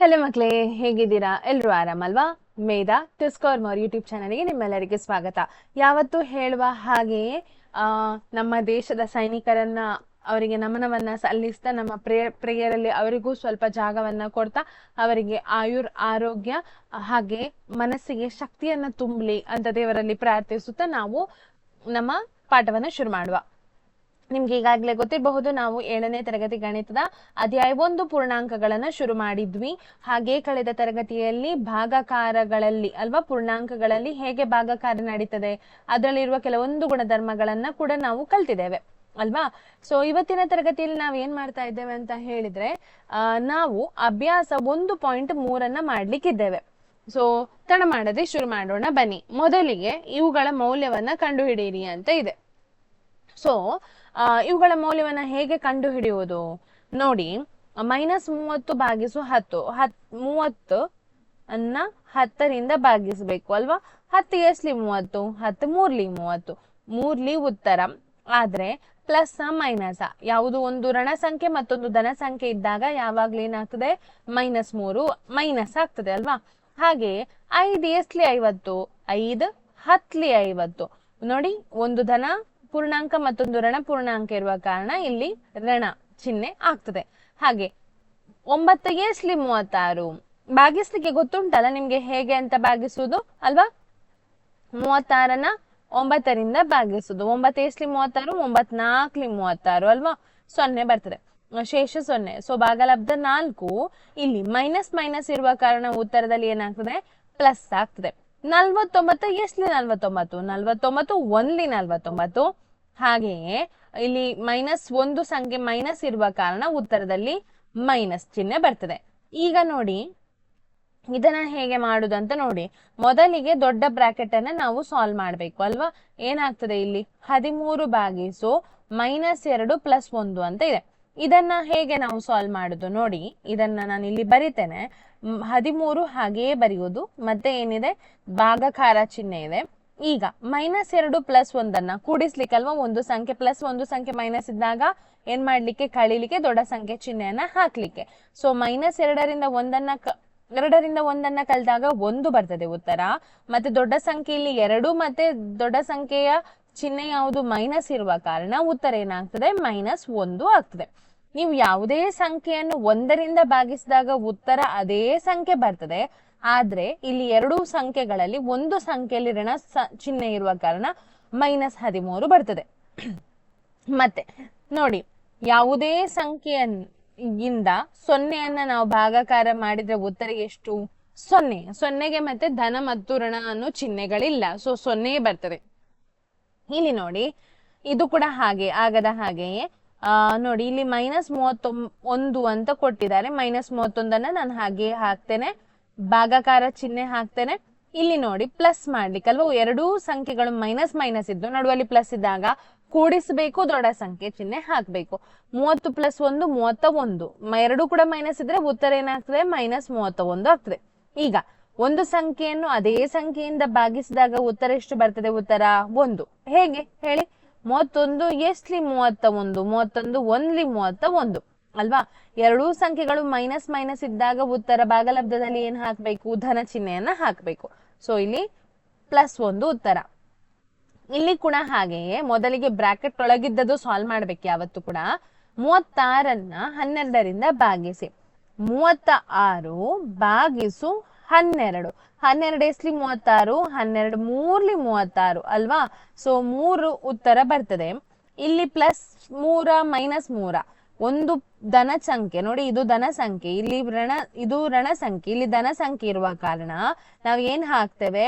Hello ಮಕ್ಕಳೇ, ಹೇಗಿದ್ದೀರಾ? ಎಲ್ಲರೂ ಆರಾಮಲ್ವಾ? ಮೇಧಾ ಟುಸ್ಕೋರ್ ಮೋರ್ ಯೂಟ್ಯೂಬ್ ಚಾನಲ್ಗೆ ನಿಮ್ಮೆಲ್ಲರಿಗೆ ಸ್ವಾಗತ. ಯಾವತ್ತೂ ಹೇಳುವ ಹಾಗೆಯೇ ನಮ್ಮ ದೇಶದ ಸೈನಿಕರನ್ನ ಅವರಿಗೆ ನಮನವನ್ನ ಸಲ್ಲಿಸ್ತಾ ನಮ್ಮ ಪ್ರೇಯರಲ್ಲಿ ಅವರಿಗೂ ಸ್ವಲ್ಪ ಜಾಗವನ್ನ ಕೊಡ್ತಾ ಅವರಿಗೆ ಆರೋಗ್ಯ ಹಾಗೆ ಮನಸ್ಸಿಗೆ ಶಕ್ತಿಯನ್ನ ತುಂಬಲಿ ಅಂತ ದೇವರಲ್ಲಿ ಪ್ರಾರ್ಥಿಸುತ್ತಾ ನಾವು ನಮ್ಮ ಪಾಠವನ್ನ ಶುರು ಮಾಡುವ. ನಿಮ್ಗೆ ಈಗಾಗಲೇ ಗೊತ್ತಿರಬಹುದು, ನಾವು 7ನೇ ತರಗತಿ ಗಣಿತದ ಅಧ್ಯಾಯ 1 ಪೂರ್ಣಾಂಕಗಳನ್ನ ಶುರು ಮಾಡಿದ್ವಿ. ಹಾಗೆ ಕಳೆದ ತರಗತಿಯಲ್ಲಿ ಭಾಗಾಕಾರಗಳಲ್ಲಿ ಪೂರ್ಣಾಂಕಗಳಲ್ಲಿ ಹೇಗೆ ಭಾಗಾಕಾರ ನಡೀತದೆ ಅದರಲ್ಲಿರುವ ಕೆಲವೊಂದು ಗುಣಧರ್ಮಗಳನ್ನ ಕೂಡ ನಾವು ಕಲ್ತಿದ್ದೇವೆ ಅಲ್ವಾ. ಸೊ ಇವತ್ತಿನ ತರಗತಿಯಲ್ಲಿ ನಾವು ಏನ್ ಮಾಡ್ತಾ ಇದ್ದೇವೆ ಅಂತ ಹೇಳಿದ್ರೆ, ನಾವು ಅಭ್ಯಾಸ 1.3 ಮಾಡ್ಲಿಕ್ಕಿದ್ದೇವೆ. ಸೊ ತಡ ಮಾಡದೆ ಶುರು ಮಾಡೋಣ ಬನ್ನಿ. ಮೊದಲಿಗೆ ಇವುಗಳ ಮೌಲ್ಯವನ್ನ ಕಂಡುಹಿಡಿಯಿರಿ ಅಂತ ಇದೆ. ಸೊ ಇವುಗಳ ಮೌಲ್ಯವನ್ನ ಹೇಗೆ ಕಂಡು ಹಿಡಿಯುವುದು ನೋಡಿ. -30 ಭಾಗಿಸು 10, 30 ಅನ್ನ 10ರಿಂದ ಭಾಗಿಸ್ಬೇಕು ಅಲ್ವಾ. 10 ಎಸ್ಲಿ 30, 10 ಮೂರ್ಲಿ 30, ಮೂರ್ಲಿ ಉತ್ತರ. ಆದ್ರೆ ಪ್ಲಸ್ ಮೈನಸ್ ಯಾವುದು ಒಂದು ಋಣ ಸಂಖ್ಯೆ ಮತ್ತೊಂದು ಧನ ಸಂಖ್ಯೆ ಇದ್ದಾಗ ಯಾವಾಗ್ಲೂ ಏನಾಗ್ತದೆ, -3 ಮೈನಸ್ ಆಗ್ತದೆ ಅಲ್ವಾ. ಹಾಗೆ 5 ಎಸ್ಲಿ 50, 5 10ಲಿ 50 ನೋಡಿ, ಒಂದು ಧನ ಪೂರ್ಣಾಂಕ ಮತ್ತೊಂದು ಋಣ ಪೂರ್ಣಾಂಕ ಇರುವ ಕಾರಣ ಇಲ್ಲಿ ಋಣ ಚಿಹ್ನೆ ಆಗ್ತದೆ. ಹಾಗೆ 9 ಎಸ್ಲಿ 36 ಭಾಗಿಸ್ಲಿಕ್ಕೆ ಗೊತ್ತುಂಟಲ್ಲ ನಿಮ್ಗೆ ಹೇಗೆ ಅಂತ ಭಾಗಿಸುವುದು ಅಲ್ವಾ. 36ನ್ನ 9ರಿಂದ ಭಾಗಿಸುದು. 9 ಎಸ್ಲಿ 36, 9 4ಲಿ 36 ಅಲ್ವಾ. 0 ಬರ್ತದೆ, ಶೇಷ 0. ಸೊ ಭಾಗಲಬ್ಧ 4. ಇಲ್ಲಿ ಮೈನಸ್ ಮೈನಸ್ ಇರುವ ಕಾರಣ ಉತ್ತರದಲ್ಲಿ ಏನಾಗ್ತದೆ, ಪ್ಲಸ್ ಆಗ್ತದೆ. 49 ಎಸ್ಲಿ 49, 49 1ಲಿ 49. ಹಾಗೆಯೇ ಇಲ್ಲಿ -1 ಸಂಖ್ಯೆ ಮೈನಸ್ ಇರುವ ಕಾರಣ ಉತ್ತರದಲ್ಲಿ ಮೈನಸ್ ಚಿಹ್ನೆ ಬರ್ತದೆ. ಈಗ ನೋಡಿ ಇದನ್ನ ಹೇಗೆ ಮಾಡುದಂತ ನೋಡಿ. ಮೊದಲಿಗೆ ದೊಡ್ಡ ಬ್ರಾಕೆಟ್ ಅನ್ನ ನಾವು ಸಾಲ್ವ್ ಮಾಡ್ಬೇಕು ಅಲ್ವಾ. ಏನಾಗ್ತದೆ ಇಲ್ಲಿ 13 ಭಾಗಿಸು -2 + 1 ಅಂತ ಇದೆ. ಇದನ್ನ ಹೇಗೆ ನಾವು ಸಾಲ್ವ್ ಮಾಡುದು ನೋಡಿ. ಇದನ್ನ ನಾನು ಇಲ್ಲಿ ಬರಿತೇನೆ. 13 ಹಾಗೆಯೇ ಬರೆಯುವುದು, ಮತ್ತೆ ಏನಿದೆ ಭಾಗಾಕಾರ ಚಿಹ್ನೆ ಇದೆ. ಈಗ -2 + 1 ಕೂಡಿಸ್ಲಿಕ್ಕಲ್ವಾ. ಒಂದು ಸಂಖ್ಯೆ ಪ್ಲಸ್ ಒಂದು ಸಂಖ್ಯೆ ಮೈನಸ್ ಇದ್ದಾಗ ಏನ್ ಮಾಡ್ಲಿಕ್ಕೆ, ಕಳಿಲಿಕ್ಕೆ ದೊಡ್ಡ ಸಂಖ್ಯೆ ಚಿಹ್ನೆಯನ್ನ ಹಾಕ್ಲಿಕ್ಕೆ. ಸೊ -2ರಿಂದ 1 ಕಳೆದಾಗ 1 ಬರ್ತದೆ ಉತ್ತರ. ಮತ್ತೆ ದೊಡ್ಡ ಸಂಖ್ಯೆಯಲ್ಲಿ 2 ಮತ್ತೆ ದೊಡ್ಡ ಸಂಖ್ಯೆಯ ಚಿಹ್ನೆ ಯಾವುದು, ಮೈನಸ್ ಇರುವ ಕಾರಣ ಉತ್ತರ ಏನಾಗ್ತದೆ, -1 ಆಗ್ತದೆ. ನೀವು ಯಾವುದೇ ಸಂಖ್ಯೆಯನ್ನು 1ರಿಂದ ಭಾಗಿಸಿದಾಗ ಉತ್ತರ ಅದೇ ಸಂಖ್ಯೆ ಬರ್ತದೆ. ಆದ್ರೆ ಇಲ್ಲಿ 2 ಸಂಖ್ಯೆಗಳಲ್ಲಿ ಒಂದು ಸಂಖ್ಯೆಯಲ್ಲಿ ಋಣ ಚಿಹ್ನೆ ಇರುವ ಕಾರಣ -13 ಬರ್ತದೆ. ಮತ್ತೆ ನೋಡಿ, ಯಾವುದೇ ಸಂಖ್ಯೆಯಿಂದ 0ಯನ್ನ ನಾವು ಭಾಗಾಕಾರ ಮಾಡಿದ್ರೆ ಉತ್ತರ ಎಷ್ಟು, 0. 0ಗೆ ಮತ್ತೆ ಧನ ಮತ್ತು ಋಣ ಅನ್ನೋ ಚಿಹ್ನೆಗಳಿಲ್ಲ. ಸೊ 0 ಬರ್ತದೆ. ಇಲ್ಲಿ ನೋಡಿ, ಇದು ಕೂಡ ಹಾಗೆ ಆಗದ ಹಾಗೆಯೇ ನೋಡಿ, ಇಲ್ಲಿ -31 ಅಂತ ಕೊಟ್ಟಿದ್ದಾರೆ. -31 ನಾನು ಹಾಗೆ ಹಾಕ್ತೇನೆ, ಭಾಗಾಕಾರ ಚಿಹ್ನೆ ಹಾಕ್ತೇನೆ. ಇಲ್ಲಿ ನೋಡಿ ಪ್ಲಸ್ ಮಾಡ್ಲಿಕ್ಕಲ್ವ, ಎರಡೂ ಸಂಖ್ಯೆಗಳು ಮೈನಸ್ ಮೈನಸ್ ಇದ್ದು ನಡುವಲ್ಲಿ ಪ್ಲಸ್ ಇದ್ದಾಗ ಕೂಡಿಸಬೇಕು, ದೊಡ್ಡ ಸಂಖ್ಯೆ ಚಿಹ್ನೆ ಹಾಕ್ಬೇಕು. 30 + 1 31, ಎರಡೂ ಕೂಡ ಮೈನಸ್ ಇದ್ರೆ ಉತ್ತರ ಏನಾಗ್ತದೆ, -31 ಆಗ್ತದೆ. ಈಗ ಒಂದು ಸಂಖ್ಯೆಯನ್ನು ಅದೇ ಸಂಖ್ಯೆಯಿಂದ ಭಾಗಿಸಿದಾಗ ಉತ್ತರ ಎಷ್ಟು ಬರ್ತದೆ, ಉತ್ತರ 1. ಹೇಗೆ ಹೇಳಿ, 31 ಎಸ್ಲಿ 31, 31 1ಲಿ 31 ಅಲ್ವಾ. ಎರಡೂ ಸಂಖ್ಯೆಗಳು ಮೈನಸ್ ಮೈನಸ್ ಇದ್ದಾಗ ಉತ್ತರ ಭಾಗಲಬ್ಧದಲ್ಲಿ ಏನ್ ಹಾಕ್ಬೇಕು, ಧನ ಚಿಹ್ನೆಯನ್ನ ಹಾಕ್ಬೇಕು. ಸೊ ಇಲ್ಲಿ +1 ಉತ್ತರ. ಇಲ್ಲಿ ಕೂಡ ಹಾಗೆಯೇ ಮೊದಲಿಗೆ ಬ್ರಾಕೆಟ್ ಒಳಗಿದ್ದದು ಸಾಲ್ವ್ ಮಾಡ್ಬೇಕು ಯಾವತ್ತು ಕೂಡ. 36ನ್ನ 12ರಿಂದ ಭಾಗಿಸಿ. 36 ಭಾಗಿಸು 12. 12 ಎಸ್ಲಿ 36, 12 ಮೂರ್ಲಿ 36 ಅಲ್ವಾ. ಸೊ 3 ಉತ್ತರ ಬರ್ತದೆ. ಇಲ್ಲಿ +3 -3 ಒಂದು ಧನ ಸಂಖ್ಯೆ ನೋಡಿ, ಇದು ಧನ ಸಂಖ್ಯೆ, ಇಲ್ಲಿ ಇದು ಋಣ ಸಂಖ್ಯೆ, ಇಲ್ಲಿ ಧನ ಸಂಖ್ಯೆ ಇರುವ ಕಾರಣ ನಾವ್ ಏನ್ ಹಾಕ್ತೇವೆ,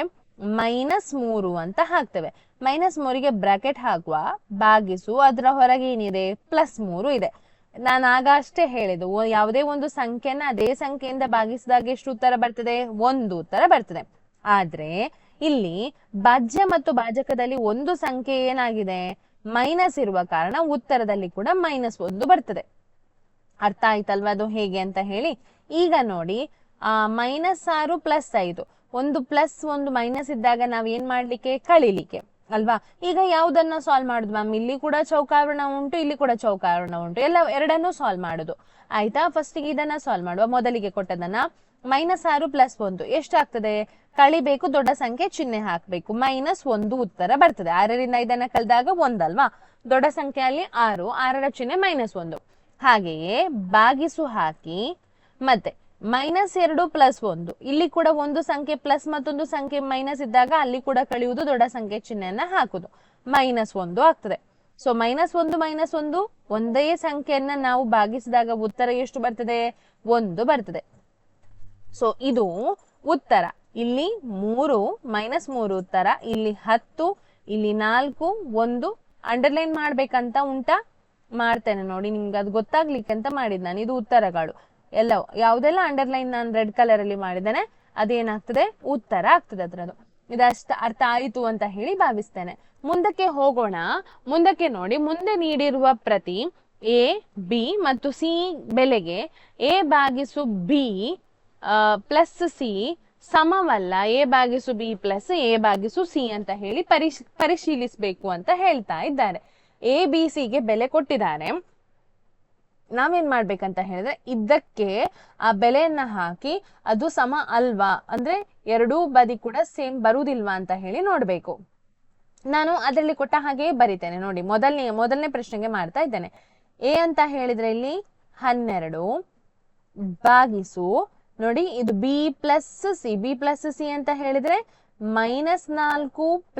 -3 ಅಂತ ಹಾಕ್ತೇವೆ. -3ಗೆ ಬ್ರಾಕೆಟ್ ಹಾಕುವ, ಭಾಗಿಸು, ಅದರ ಹೊರಗೆ ಏನಿದೆ, +3 ಇದೆ. ನಾನು ಆಗ ಅಷ್ಟೇ ಹೇಳಿದ್ದು, ಯಾವುದೇ ಒಂದು ಸಂಖ್ಯೆನ ಅದೇ ಸಂಖ್ಯೆಯಿಂದ ಭಾಗಿಸಿದಾಗ ಎಷ್ಟು ಉತ್ತರ ಬರ್ತದೆ, 1 ಉತ್ತರ ಬರ್ತದೆ. ಆದ್ರೆ ಇಲ್ಲಿ ಭಾಜ್ಯ ಮತ್ತು ಭಾಜಕದಲ್ಲಿ ಒಂದು ಸಂಖ್ಯೆ ಏನಾಗಿದೆ, ಮೈನಸ್ ಇರುವ ಕಾರಣ ಉತ್ತರದಲ್ಲಿ ಕೂಡ -1 ಬರ್ತದೆ. ಅರ್ಥ ಆಯ್ತಲ್ವಾ ಅದು ಹೇಗೆ ಅಂತ ಹೇಳಿ. ಈಗ ನೋಡಿ, -6 + 5, ಒಂದು ಪ್ಲಸ್ ಒಂದು ಮೈನಸ್ ಇದ್ದಾಗ ನಾವ್ ಏನ್ ಮಾಡ್ಲಿಕ್ಕೆ, ಕಳಿಲಿಕ್ಕೆ ಅಲ್ವಾ. ಈಗ ಯಾವ್ದನ್ನ ಸಾಲ್ವ್ ಮಾಡುದು ಮ್ಯಾಮ್? ಇಲ್ಲಿ ಕೂಡ ಚೌಕಾವರಣ ಉಂಟು, ಇಲ್ಲಿ ಕೂಡ ಚೌಕಾವರಣ ಉಂಟು, ಎಲ್ಲ ಎರಡನ್ನೂ ಸಾಲ್ವ್ ಮಾಡುದು. ಆಯ್ತಾ, ಫಸ್ಟಿಗೆ ಇದನ್ನ ಸಾಲ್ವ್ ಮಾಡುವ. ಮೊದಲಿಗೆ ಕೊಟ್ಟದನ್ನ -6 + 1 ಎಷ್ಟಾಗ್ತದೆ? ಕಳಿಬೇಕು, ದೊಡ್ಡ ಸಂಖ್ಯೆ ಚಿಹ್ನೆ ಹಾಕ್ಬೇಕು, -1 ಉತ್ತರ ಬರ್ತದೆ. 6ರಿಂದ 5 ಕಳೆದಾಗ 1 ಅಲ್ವಾ, ದೊಡ್ಡ ಸಂಖ್ಯೆಯಲ್ಲಿ 6, 6ರ ಚಿಹ್ನೆ -1. ಹಾಗೆಯೇ ಭಾಗಿಸು ಹಾಕಿ ಮತ್ತೆ -2 + 1, ಇಲ್ಲಿ ಕೂಡ ಒಂದು ಸಂಖ್ಯೆ ಪ್ಲಸ್ ಮತ್ತೊಂದು ಸಂಖ್ಯೆ ಮೈನಸ್ ಇದ್ದಾಗ ಅಲ್ಲಿ ಕೂಡ ಕಳೆಯುವುದು, ದೊಡ್ಡ ಸಂಖ್ಯೆ ಚಿಹ್ನೆಯನ್ನ ಹಾಕುದು, -1 ಆಗ್ತದೆ. ಸೊ -1 ಒಂದೇ ಸಂಖ್ಯೆಯನ್ನ ನಾವು ಭಾಗಿಸಿದಾಗ ಉತ್ತರ ಎಷ್ಟು ಬರ್ತದೆ? 1 ಬರ್ತದೆ. ಸೊ ಇದು ಉತ್ತರ. ಇಲ್ಲಿ 3 -3 ಉತ್ತರ, ಇಲ್ಲಿ 10, ಇಲ್ಲಿ 4, 1 ಅಂಡರ್ಲೈನ್ ಮಾಡ್ಬೇಕಂತ ಉಂಟಾ? ಮಾಡ್ತೇನೆ ನೋಡಿ, ನಿಮ್ಗೆ ಅದು ಗೊತ್ತಾಗ್ಲಿಕ್ಕೆ ಅಂತ ಮಾಡಿದ್ ನಾನು. ಇದು ಉತ್ತರಗಳು ಎಲ್ಲ, ಯಾವುದೆಲ್ಲ ಅಂಡರ್ಲೈನ್ ನಾನು ರೆಡ್ ಕಲರ್ ಅಲ್ಲಿ ಮಾಡಿದ್ದೇನೆ ಅದೇನಾಗ್ತದೆ? ಉತ್ತರ ಆಗ್ತದೆ ಅದ್ರದ್ದು. ಇದಷ್ಟ ಅರ್ಥ ಆಯಿತು ಅಂತ ಹೇಳಿ ಭಾವಿಸ್ತೇನೆ. ಮುಂದಕ್ಕೆ ಹೋಗೋಣ. ಮುಂದಕ್ಕೆ ನೋಡಿ, ಮುಂದೆ ನೀಡಿರುವ ಪ್ರತಿ A, B ಮತ್ತು C ಬೆಲೆಗೆ A/B + C ಸಮವಲ್ಲ A/B + A/C ಅಂತ ಹೇಳಿ ಪರಿಶೀಲಿಸಬೇಕು ಅಂತ ಹೇಳ್ತಾ ಇದ್ದಾರೆ. ABC ಗೆ ಬೆಲೆ ಕೊಟ್ಟಿದ್ದಾರೆ. ನಾವೇನ್ ಮಾಡ್ಬೇಕಂತ ಹೇಳಿದ್ರೆ, ಇದಕ್ಕೆ ಆ ಬೆಲೆಯನ್ನ ಹಾಕಿ ಅದು ಸಮ ಅಲ್ವಾ, ಅಂದ್ರೆ ಎರಡೂ ಬದಿ ಕೂಡ ಸೇಮ್ ಬರುವುದಿಲ್ವಾ ಅಂತ ಹೇಳಿ ನೋಡ್ಬೇಕು. ನಾನು ಅದರಲ್ಲಿ ಕೊಟ್ಟ ಹಾಗೆ ಬರಿತೇನೆ ನೋಡಿ. ಮೊದಲನೇ ಪ್ರಶ್ನೆಗೆ ಮಾಡ್ತಾ ಇದ್ದೇನೆ. A ಅಂತ ಹೇಳಿದ್ರೆ ಇಲ್ಲಿ 12 ಭಾಗಿಸು ನೋಡಿ, ಇದು B + C ಅಂತ ಹೇಳಿದ್ರೆ -4 +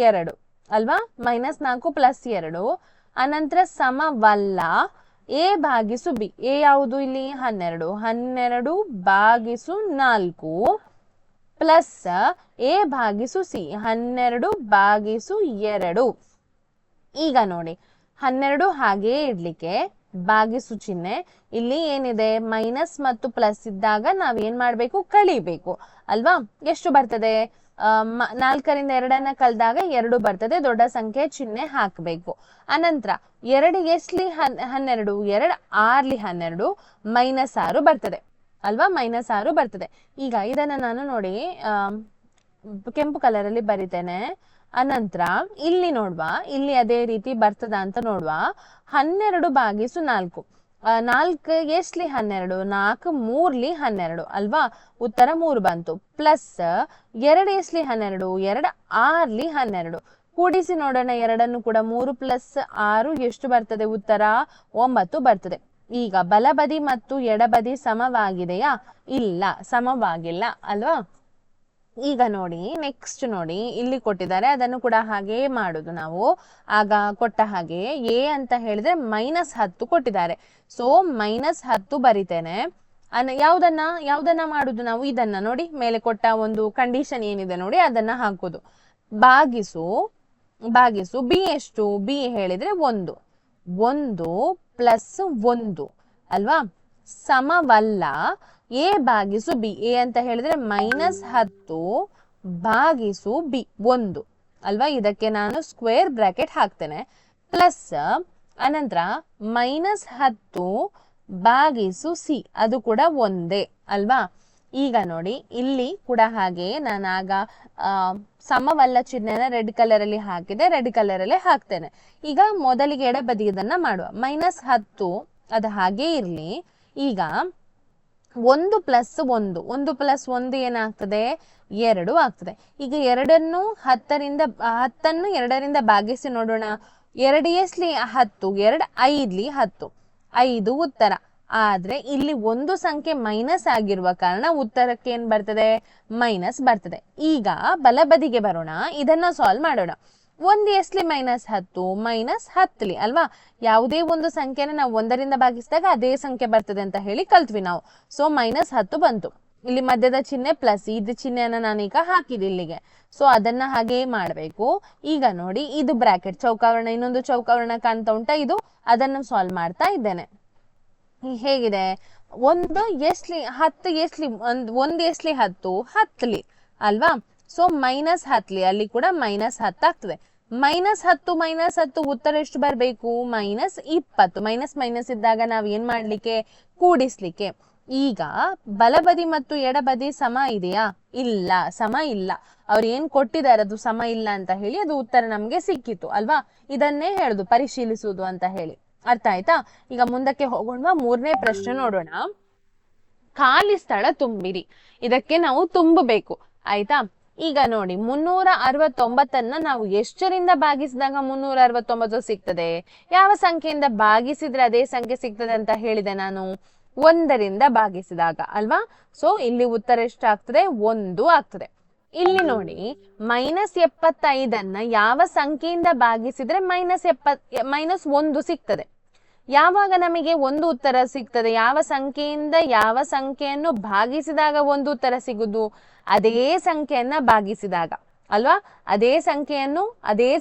2 ಅಲ್ವಾ, -4 + 2. ಅನಂತರ ಸಮವಲ್ಲ A/B. A ಯಾವುದು ಇಲ್ಲಿ? 12 12/4 ಪ್ಲಸ್ A/C 12/2. ಈಗ ನೋಡಿ, 12 ಹಾಗೆ ಇಡ್ಲಿಕ್ಕೆ ಭಾಗಿಸು ಚಿಹ್ನೆ ಇಲ್ಲಿ ಏನಿದೆ? ಮೈನಸ್ ಮತ್ತು ಪ್ಲಸ್ ಇದ್ದಾಗ ನಾವ್ ಏನ್ ಮಾಡ್ಬೇಕು? ಕಳಿಬೇಕು ಅಲ್ವಾ. ಎಷ್ಟು ಬರ್ತದೆ? 4ರಿಂದ 2 ಕಳೆದಾಗ 2 ಬರ್ತದೆ, ದೊಡ್ಡ ಸಂಖ್ಯೆ ಚಿಹ್ನೆ ಹಾಕಬೇಕು. ಅನಂತರ 2 ಎಷ್ಟ್ಲಿ 12, 2 6ಲಿ 12, -6 ಬರ್ತದೆ ಅಲ್ವಾ, -6 ಬರ್ತದೆ. ಈಗ ಇದನ್ನ ನಾನು ನೋಡಿ ಕೆಂಪು ಕಲರ್ ಅಲ್ಲಿ ಬರಿತೇನೆ. ಅನಂತರ ಇಲ್ಲಿ ನೋಡುವ, ಇಲ್ಲಿ ಅದೇ ರೀತಿ ಬರ್ತದ ಅಂತ ನೋಡುವ. 12/4 4 ಎಷ್ಟ್ಲಿ 12, 4 3ಲಿ 12 ಅಲ್ವಾ, ಉತ್ತರ 3 ಬಂತು. ಪ್ಲಸ್ 2 ಎಷ್ಟ್ಲಿ 12, 2 6ಲಿ 12. ಕೂಡಿಸಿ ನೋಡೋಣ ಎರಡನ್ನು ಕೂಡ. 3 + 6 ಎಷ್ಟು ಬರ್ತದೆ? ಉತ್ತರ 9 ಬರ್ತದೆ. ಈಗ ಬಲಬದಿ ಮತ್ತು ಎಡಬದಿ ಸಮವಾಗಿದೆಯಾ? ಇಲ್ಲ, ಸಮವಾಗಿಲ್ಲ ಅಲ್ವಾ. ಈಗ ನೋಡಿ, ನೆಕ್ಸ್ಟ್ ನೋಡಿ, ಇಲ್ಲಿ ಕೊಟ್ಟಿದ್ದಾರೆ, ಅದನ್ನು ಕೂಡ ಹಾಗೆ ಮಾಡುದು ನಾವು. ಆಗ ಕೊಟ್ಟ ಹಾಗೆ A ಅಂತ ಹೇಳಿದ್ರೆ -10 ಕೊಟ್ಟಿದ್ದಾರೆ. ಸೊ -10 ಬರಿತೇನೆ. ಯಾವ್ದನ್ನ ಮಾಡುದು ನಾವು? ಇದನ್ನ ನೋಡಿ, ಮೇಲೆ ಕೊಟ್ಟ ಒಂದು ಕಂಡೀಷನ್ ಏನಿದೆ ನೋಡಿ, ಅದನ್ನ ಹಾಕುದು. ಭಾಗಿಸು B ಎಷ್ಟು? B ಹೇಳಿದ್ರೆ 1 + 1 ಅಲ್ವಾ, ಸಮವಲ್ಲ A/B. A ಅಂತ ಹೇಳಿದ್ರೆ -10/B 1 ಅಲ್ವಾ. ಇದಕ್ಕೆ ನಾನು ಸ್ಕ್ವೇರ್ ಬ್ರಾಕೆಟ್ ಹಾಕ್ತೇನೆ. ಪ್ಲಸ್ ಅನಂತರ -10/C ಅದು ಕೂಡ ಒಂದೇ ಅಲ್ವಾ. ಈಗ ನೋಡಿ, ಇಲ್ಲಿ ಕೂಡ ಹಾಗೆ ನಾನು ಆಗ ಸಮವಲ್ಲ ಚಿಹ್ನೆನ ರೆಡ್ ಕಲರ್ ಅಲ್ಲಿ ಹಾಕಿದೆ, ರೆಡ್ ಕಲರ್ ಅಲ್ಲೇ ಹಾಕ್ತೇನೆ. ಈಗ ಮೊದಲಿಗೆ ಎಡಬದಿ ಇದನ್ನ ಮಾಡುವ. -10 ಅದು ಹಾಗೆ ಇರ್ಲಿ. ಈಗ 1 + 1 1 + 1 ಏನಾಗ್ತದೆ? 2 ಆಗ್ತದೆ. ಈಗ 2ನ್ನು 10ನ್ನು 2ರಿಂದ ಭಾಗಿಸಿ ನೋಡೋಣ. 2 ಎಷ್ಟ್ಲಿ 10, 2 5ಲಿ 10, 5 ಉತ್ತರ. ಆದ್ರೆ ಇಲ್ಲಿ ಒಂದು ಸಂಖ್ಯೆ ಮೈನಸ್ ಆಗಿರುವ ಕಾರಣ ಉತ್ತರಕ್ಕೆ ಏನ್ ಬರ್ತದೆ? ಮೈನಸ್ ಬರ್ತದೆ. ಈಗ ಬಲಬದಿಗೆ ಬರೋಣ, ಇದನ್ನ ಸಾಲ್ವ್ ಮಾಡೋಣ. 1 ಎಷ್ಟ್ಲಿ -10, -10ಲಿ ಅಲ್ವಾ. ಯಾವುದೇ ಒಂದು ಸಂಖ್ಯೆನ ನಾವು 1ರಿಂದ ಭಾಗಿಸಿದಾಗ ಅದೇ ಸಂಖ್ಯೆ ಬರ್ತದೆ ಅಂತ ಹೇಳಿ ಕಲ್ತ್ವಿ ನಾವು. ಸೊ -10 ಬಂತು. ಇಲ್ಲಿ ಮಧ್ಯದ ಚಿಹ್ನೆ ಪ್ಲಸ್, ಇದು ಚಿಹ್ನೆಯನ್ನ ನಾನೀಗ ಹಾಕಿದೆ ಇಲ್ಲಿಗೆ. ಸೊ ಅದನ್ನ ಹಾಗೆ ಮಾಡ್ಬೇಕು. ಈಗ ನೋಡಿ, ಇದು ಬ್ರಾಕೆಟ್ ಚೌಕಾವರ್ಣ, ಇನ್ನೊಂದು ಚೌಕಾವರ್ಣ ಕಾಣ್ತಾ ಉಂಟಾ? ಇದು ಅದನ್ನು ಸಾಲ್ವ್ ಮಾಡ್ತಾ ಇದ್ದೇನೆ. ಹೇಗಿದೆ? 1 ಎಷ್ಟ್ಲಿ 10 ಎಷ್ಟ್ಲಿ 1 ಎಷ್ಟ್ಲಿ 10, 10ಲಿ ಅಲ್ವಾ. ಸೊ -10ಲಿ ಅಲ್ಲಿ ಕೂಡ -10 ಆಗ್ತದೆ. -10 ಉತ್ತರ ಎಷ್ಟು ಬರಬೇಕು? -20. ಮೈನಸ್ ಇದ್ದಾಗ ನಾವ್ ಏನ್ ಮಾಡ್ಲಿಕ್ಕೆ? ಕೂಡಿಸ್ಲಿಕ್ಕೆ. ಈಗ ಬಲಬದಿ ಮತ್ತು ಎಡಬದಿ ಸಮ ಇದೆಯಾ? ಇಲ್ಲ, ಸಮ ಇಲ್ಲ. ಅವ್ರು ಏನ್ ಕೊಟ್ಟಿದ್ದಾರೆ ಅದು ಸಮ ಇಲ್ಲ ಅಂತ ಹೇಳಿ ಅದು ಉತ್ತರ ನಮ್ಗೆ ಸಿಕ್ಕಿತ್ತು ಅಲ್ವಾ? ಇದನ್ನೇ ಹೇಳುದು ಪರಿಶೀಲಿಸುವುದು ಅಂತ ಹೇಳಿ. ಅರ್ಥ ಆಯ್ತಾ? ಈಗ ಮುಂದಕ್ಕೆ ಹೋಗೋಣ, 3ನೇ ಪ್ರಶ್ನೆ ನೋಡೋಣ. ಖಾಲಿ ಸ್ಥಳ ತುಂಬಿರಿ. ಇದಕ್ಕೆ ನಾವು ತುಂಬಬೇಕು. ಆಯ್ತಾ? ಈಗ ನೋಡಿ, 369 ನಾವು ಎಷ್ಟರಿಂದ ಭಾಗಿಸಿದಾಗ 369 ಸಿಗ್ತದೆ? ಯಾವ ಸಂಖ್ಯೆಯಿಂದ ಭಾಗಿಸಿದ್ರೆ ಅದೇ ಸಂಖ್ಯೆ ಸಿಗ್ತದೆ ಅಂತ ಹೇಳಿದೆ ನಾನು? 1ರಿಂದ ಭಾಗಿಸಿದಾಗ ಅಲ್ವಾ? ಸೊ ಇಲ್ಲಿ ಉತ್ತರ ಎಷ್ಟಾಗ್ತದೆ? 1 ಆಗ್ತದೆ. ಇಲ್ಲಿ ನೋಡಿ, -75 ಯಾವ ಸಂಖ್ಯೆಯಿಂದ ಭಾಗಿಸಿದ್ರೆ -1 ಸಿಗ್ತದೆ? ಯಾವಾಗ ನಮಗೆ ಒಂದು ಉತ್ತರ ಸಿಗ್ತದೆ? ಯಾವ ಸಂಖ್ಯೆಯಿಂದ ಯಾವ ಸಂಖ್ಯೆಯನ್ನು ಭಾಗಿಸಿದಾಗ ಒಂದು ಉತ್ತರ ಸಿಗುದು? ಅದೇ ಸಂಖ್ಯೆಯನ್ನ ಭಾಗಿಸಿದಾಗ ಅಲ್ವಾ? ಅದೇ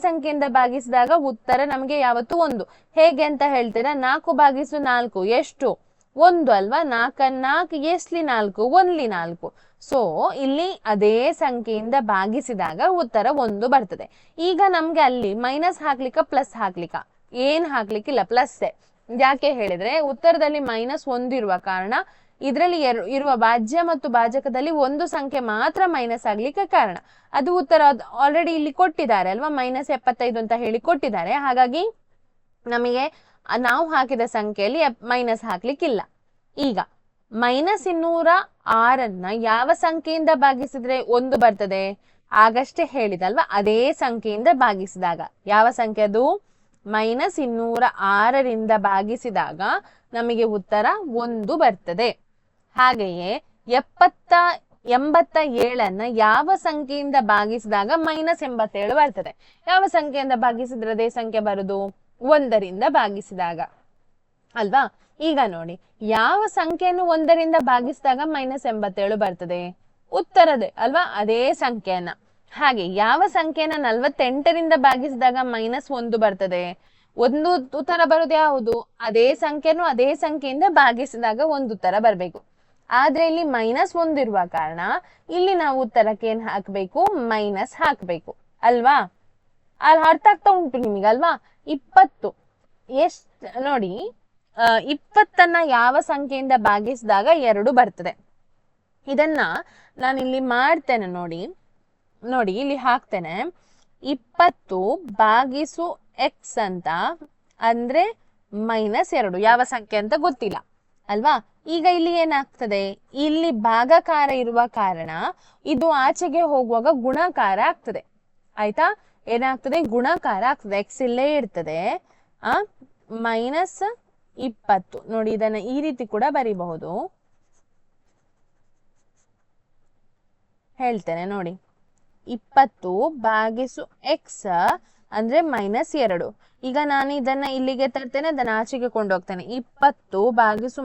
ಸಂಖ್ಯೆಯಿಂದ ಭಾಗಿಸಿದಾಗ ಉತ್ತರ ನಮಗೆ ಯಾವತ್ತು 1. ಹೇಗೆ ಅಂತ ಹೇಳ್ತೀರಾ? 4/4 ಎಷ್ಟು? 1 ಅಲ್ವಾ? 4 ಎಷ್ಟ್ಲಿ 4? 1ಲಿ 4. ಸೊ ಇಲ್ಲಿ ಅದೇ ಸಂಖ್ಯೆಯಿಂದ ಭಾಗಿಸಿದಾಗ ಉತ್ತರ 1 ಬರ್ತದೆ. ಈಗ ನಮ್ಗೆ ಅಲ್ಲಿ ಮೈನಸ್ ಹಾಕ್ಲಿಕ್ಕ ಪ್ಲಸ್ ಹಾಕ್ಲಿಕ್ಕ? ಏನ್ ಹಾಕ್ಲಿಕ್ಕಿಲ್ಲ, ಪ್ಲಸ್ಸೇ. ಯಾಕೆ ಹೇಳಿದ್ರೆ ಉತ್ತರದಲ್ಲಿ -1 ಇರುವ ಕಾರಣ ಇದರಲ್ಲಿ ಇರುವ ಭಾಜ್ಯ ಮತ್ತು ಭಾಜಕದಲ್ಲಿ ಒಂದು ಸಂಖ್ಯೆ ಮಾತ್ರ ಮೈನಸ್ ಆಗ್ಲಿಕ್ಕೆ ಕಾರಣ. ಅದು ಉತ್ತರ ಆಲ್ರೆಡಿ ಇಲ್ಲಿ ಕೊಟ್ಟಿದ್ದಾರೆ ಅಲ್ವಾ? -75 ಅಂತ ಹೇಳಿ ಕೊಟ್ಟಿದ್ದಾರೆ. ಹಾಗಾಗಿ ನಮಗೆ ನಾವು ಹಾಕಿದ ಸಂಖ್ಯೆಯಲ್ಲಿ ಮೈನಸ್ ಹಾಕ್ಲಿಕ್ಕಿಲ್ಲ. ಈಗ -206 ಯಾವ ಸಂಖ್ಯೆಯಿಂದ ಭಾಗಿಸಿದ್ರೆ 1 ಬರ್ತದೆ? ಆಗಷ್ಟೇ ಹೇಳಿದಲ್ವಾ? ಅದೇ ಸಂಖ್ಯೆಯಿಂದ ಭಾಗಿಸಿದಾಗ. ಯಾವ ಸಂಖ್ಯೆ ಅದು? -206ರಿಂದ ಭಾಗಿಸಿದಾಗ ನಮಗೆ ಉತ್ತರ 1 ಬರ್ತದೆ. ಹಾಗೆಯೇ 87 ಯಾವ ಸಂಖ್ಯೆಯಿಂದ ಭಾಗಿಸಿದಾಗ -87 ಬರ್ತದೆ? ಯಾವ ಸಂಖ್ಯೆಯಿಂದ ಭಾಗಿಸಿದ್ರೆ ಅದೇ ಸಂಖ್ಯೆ ಬರುದು? 1ರಿಂದ ಭಾಗಿಸಿದಾಗ ಅಲ್ವಾ? ಈಗ ನೋಡಿ, ಯಾವ ಸಂಖ್ಯೆಯನ್ನು 1ರಿಂದ ಭಾಗಿಸಿದಾಗ -87 ಬರ್ತದೆ? ಉತ್ತರದೇ ಅಲ್ವಾ? ಅದೇ ಸಂಖ್ಯೆಯನ್ನ. ಹಾಗೆ ಯಾವ ಸಂಖ್ಯೆಯನ್ನ 48ರಿಂದ ಭಾಗಿಸಿದಾಗ -1 ಬರ್ತದೆ? ಒಂದು ಉತ್ತರ ಬರುದು ಯಾವುದು? ಅದೇ ಸಂಖ್ಯೆಯಿಂದ ಭಾಗಿಸಿದಾಗ ಒಂದು ಉತ್ತರ ಬರ್ಬೇಕು. ಆದ್ರೆ ಇಲ್ಲಿ -1 ಇರುವ ಕಾರಣ ಇಲ್ಲಿ ನಾವು ಉತ್ತರಕ್ಕೆ ಏನ್ ಹಾಕ್ಬೇಕು? ಮೈನಸ್ ಹಾಕ್ಬೇಕು ಅಲ್ವಾ? ಅಲ್ಲಿ ಅರ್ಥ ಆಗ್ತಾ ಉಂಟು ನಿಮಗಲ್ವಾ? 20 ನೋಡಿ, 20ನ್ನ ಯಾವ ಸಂಖ್ಯೆಯಿಂದ ಭಾಗಿಸಿದಾಗ 2 ಬರ್ತದೆ? ಇದನ್ನ ನಾನಿಲ್ಲಿ ಮಾಡ್ತೇನೆ ನೋಡಿ. ಇಲ್ಲಿ ಹಾಕ್ತೇನೆ 20 x ಅಂತ, ಅಂದ್ರೆ -2. ಯಾವ ಸಂಖ್ಯೆ ಅಂತ ಗೊತ್ತಿಲ್ಲ ಅಲ್ವಾ? ಈಗ ಇಲ್ಲಿ ಏನಾಗ್ತದೆ? ಇಲ್ಲಿ ಭಾಗಾಕಾರ ಇರುವ ಕಾರಣ ಇದು ಆಚೆಗೆ ಹೋಗುವಾಗ ಗುಣಾಕಾರ ಆಗ್ತದೆ. ಆಯ್ತಾ? ಏನಾಗ್ತದೆ? ಗುಣಾಕಾರ ಆಗ್ತದೆ. x ಇಲ್ಲೇ ಇರ್ತದೆ. -20 ನೋಡಿ, ಇದನ್ನ ಈ ರೀತಿ ಕೂಡ ಬರಿಬಹುದು. ಹೇಳ್ತೇನೆ ನೋಡಿ, 20 x ಅಂದ್ರೆ -2. ಈಗ ನಾನು ಇದನ್ನ ಇಲ್ಲಿಗೆ ತರ್ತೇನೆ, ಅದನ್ನ ಆಚೆಗೆ ಕೊಂಡೋಗ್ತೇನೆ. 20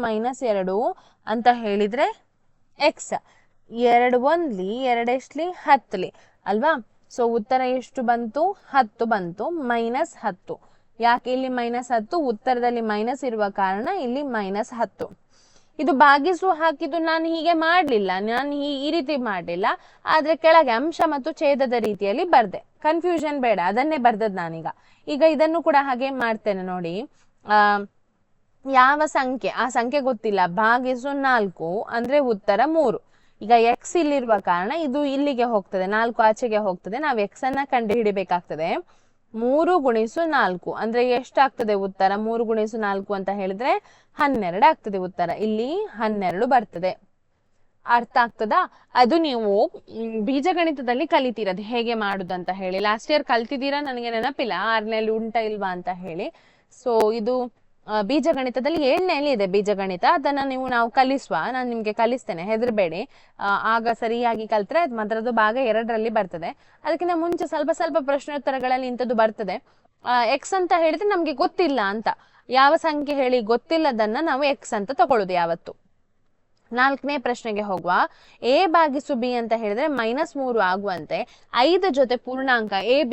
-2 ಅಂತ ಹೇಳಿದ್ರೆ x 2 1ಲಿ 2 ಎಷ್ಟ್ಲಿ 10ಲಿ ಅಲ್ವಾ? ಸೊ ಉತ್ತರ ಎಷ್ಟು ಬಂತು? 10 ಬಂತು. -10. ಯಾಕೆ ಇಲ್ಲಿ -10? ಉತ್ತರದಲ್ಲಿ ಮೈನಸ್ ಇರುವ ಕಾರಣ ಇಲ್ಲಿ -10. ಇದು ಭಾಗಿಸು ಹಾಕಿದ್ದು ನಾನು ಹೀಗೆ ಮಾಡ್ಲಿಲ್ಲ, ನಾನು ಈ ರೀತಿ ಮಾಡ್ಲಿಲ್ಲ, ಆದ್ರೆ ಕೆಳಗೆ ಅಂಶ ಮತ್ತು ಛೇದದ ರೀತಿಯಲ್ಲಿ ಬರ್ದೆ. ಕನ್ಫ್ಯೂಷನ್ ಬೇಡ, ಅದನ್ನೇ ಬರ್ದದ್ ನಾನೀಗ. ಈಗ ಇದನ್ನು ಕೂಡ ಹಾಗೆ ಮಾಡ್ತೇನೆ ನೋಡಿ. ಯಾವ ಸಂಖ್ಯೆ, ಆ ಸಂಖ್ಯೆ ಗೊತ್ತಿಲ್ಲ, -4 ಅಂದ್ರೆ ಉತ್ತರ 3. ಈಗ x ಇಲ್ಲಿರುವ ಕಾರಣ ಇದು ಇಲ್ಲಿಗೆ ಹೋಗ್ತದೆ, 4 ಆಚೆಗೆ ಹೋಗ್ತದೆ. ನಾವು x ಅನ್ನ ಕಂಡು ಹಿಡಿಬೇಕಾಗ್ತದೆ. 3 × 4 ಅಂದ್ರೆ ಎಷ್ಟಾಗ್ತದೆ ಉತ್ತರ? 3 × 4 ಅಂತ ಹೇಳಿದ್ರೆ 12 ಆಗ್ತದೆ ಉತ್ತರ. ಇಲ್ಲಿ 12 ಬರ್ತದೆ. ಅರ್ಥ ಆಗ್ತದಾ? ಅದು ನೀವು ಬೀಜಗಣಿತದಲ್ಲಿ ಕಲಿತೀರದು ಹೇಗೆ ಮಾಡುದಂತ ಹೇಳಿ. ಲಾಸ್ಟ್ ಇಯರ್ ಕಲ್ತಿದ್ದೀರಾ? ನನಗೆ ನೆನಪಿಲ್ಲ 6ನೇಲಿ ಉಂಟಾ ಇಲ್ವಾ ಅಂತ ಹೇಳಿ. ಸೊ ಇದು ಬೀಜಗಣಿತದಲ್ಲಿ 7ನೇಲಿ ಇದೆ ಬೀಜಗಣಿತ. ಅದನ್ನ ನಾವು ಕಲಿಸುವ, ನಾನು ನಿಮ್ಗೆ ಕಲಿಸ್ತೇನೆ, ಹೆದರ್ಬೇಡಿ. ಆಗ ಸರಿಯಾಗಿ ಕಲ್ತ್ರೆ ಅದರದ್ದು ಭಾಗ 2ರಲ್ಲಿ ಬರ್ತದೆ. ಅದಕ್ಕಿಂತ ಮುಂಚೆ ಸ್ವಲ್ಪ ಪ್ರಶ್ನೋತ್ತರಗಳಲ್ಲಿ ಇಂಥದ್ದು ಬರ್ತದೆ. x ಅಂತ ಹೇಳಿದ್ರೆ ನಮ್ಗೆ ಗೊತ್ತಿಲ್ಲ ಅಂತ, ಯಾವ ಸಂಖ್ಯೆ ಹೇಳಿ ಗೊತ್ತಿಲ್ಲದನ್ನ ನಾವು x ಅಂತ ತಗೊಳ್ಳೋದು ಯಾವತ್ತು. 4ನೇ ಪ್ರಶ್ನೆಗೆ ಹೋಗುವ. a/b ಅಂತ ಹೇಳಿದ್ರೆ -3 ಆಗುವಂತೆ 5 ಜೊತೆ ಪೂರ್ಣಾಂಕ a/b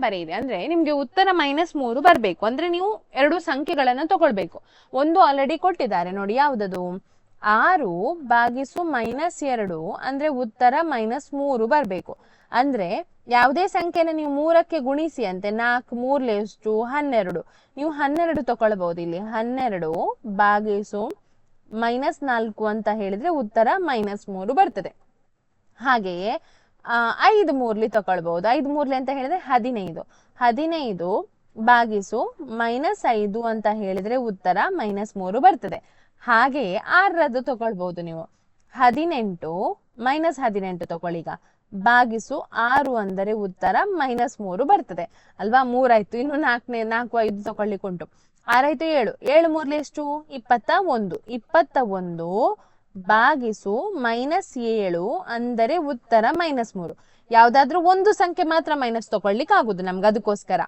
ಬರೆಯಿರಿ. ಅಂದ್ರೆ ನಿಮ್ಗೆ ಉತ್ತರ -3 ಬರ್ಬೇಕು. ಅಂದ್ರೆ ನೀವು 2 ಸಂಖ್ಯೆಗಳನ್ನ ತಗೊಳ್ಬೇಕು. ಒಂದು ಆಲ್ರೆಡಿ ಕೊಟ್ಟಿದ್ದಾರೆ ನೋಡಿ, ಯಾವ್ದದು? 6/-2 ಅಂದ್ರೆ ಉತ್ತರ -3 ಬರ್ಬೇಕು. ಅಂದ್ರೆ ಯಾವುದೇ ಸಂಖ್ಯೆನ ನೀವು 3ಕ್ಕೆ ಗುಣಿಸಿ ಅಂತೆ. 4 3 ಎಷ್ಟು? 12. ನೀವು 12 ತಗೊಳ್ಬಹುದು ಇಲ್ಲಿ. 12/3 -4 ಅಂತ ಹೇಳಿದ್ರೆ ಉತ್ತರ -3 ಬರ್ತದೆ. ಹಾಗೆಯೇ 5 ಮೂರ್ಲಿ ತಗೊಳ್ಬಹುದು. 5 ಮೂರ್ಲಿ ಅಂತ ಹೇಳಿದ್ರೆ 15. 15 ಭಾಗಿಸು -5 ಅಂತ ಹೇಳಿದ್ರೆ ಉತ್ತರ -3 ಬರ್ತದೆ. ಹಾಗೆಯೇ 6ರದ್ದು ತಗೊಳ್ಬಹುದು ನೀವು. 18 -18 ತಗೊಳ್ಳಿ. ಈಗ ಭಾಗಿಸು 6 ಅಂದರೆ ಉತ್ತರ -3 ಬರ್ತದೆ ಅಲ್ವಾ. 3 ಆಯ್ತು. ಇನ್ನು 4 5 ತಗೊಳ್ಳಿಕ್ಕೆ ಉಂಟು. 6 ಆಯ್ತು 7. 7 ಮೂರ್ಲಿ ಎಷ್ಟು? 21. 21 ಭಾಗಿಸು -7 ಅಂದರೆ ಉತ್ತರ -3. ಯಾವ್ದಾದ್ರೂ ಒಂದು ಸಂಖ್ಯೆ ಮಾತ್ರ ಮೈನಸ್ ತಗೊಳ್ಲಿಕ್ಕೆ ಆಗುದು ನಮ್ಗೆ, ಅದಕ್ಕೋಸ್ಕರ.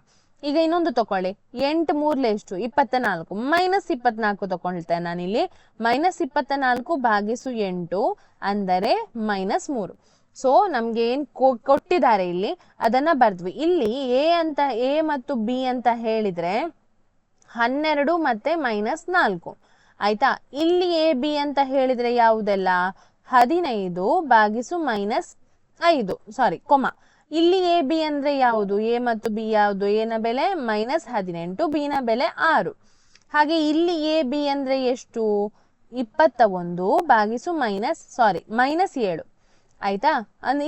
ಈಗ ಇನ್ನೊಂದು ತಕೊಳ್ಳಿ. 8 ಮೂರ್ಲೆ ಎಷ್ಟು? 24. -24 ತಗೊಳ್ತೇನೆ ನಾನಿಲ್ಲಿ. -24 ಭಾಗಿಸು 8 ಅಂದರೆ -3. ಸೊ ನಮ್ಗೆ ಏನ್ ಕೊಟ್ಟಿದ್ದಾರೆ ಇಲ್ಲಿ ಅದನ್ನ ಬರ್ದ್ವಿ. ಇಲ್ಲಿ ಎ ಮತ್ತು ಬಿ ಅಂತ ಹೇಳಿದ್ರೆ 12 ಮತ್ತೆ -4 ಆಯ್ತಾ. ಇಲ್ಲಿ ಎ ಬಿ ಅಂತ ಹೇಳಿದ್ರೆ ಯಾವುದೆಲ್ಲ? 15 ಭಾಗಿಸು -5 ಸಾರಿ ಕೊಮ. ಇಲ್ಲಿ ಎ ಬಿ ಅಂದ್ರೆ ಯಾವುದು? ಎ ಮತ್ತು ಬಿ ಯಾವುದು? ಎ ನ ಬೆಲೆ -18, ಬಿ ನ ಬೆಲೆ 6. ಹಾಗೆ ಇಲ್ಲಿ ಎ ಬಿ ಅಂದ್ರೆ ಎಷ್ಟು? 21 ಭಾಗಿಸು -7 ಆಯ್ತಾ.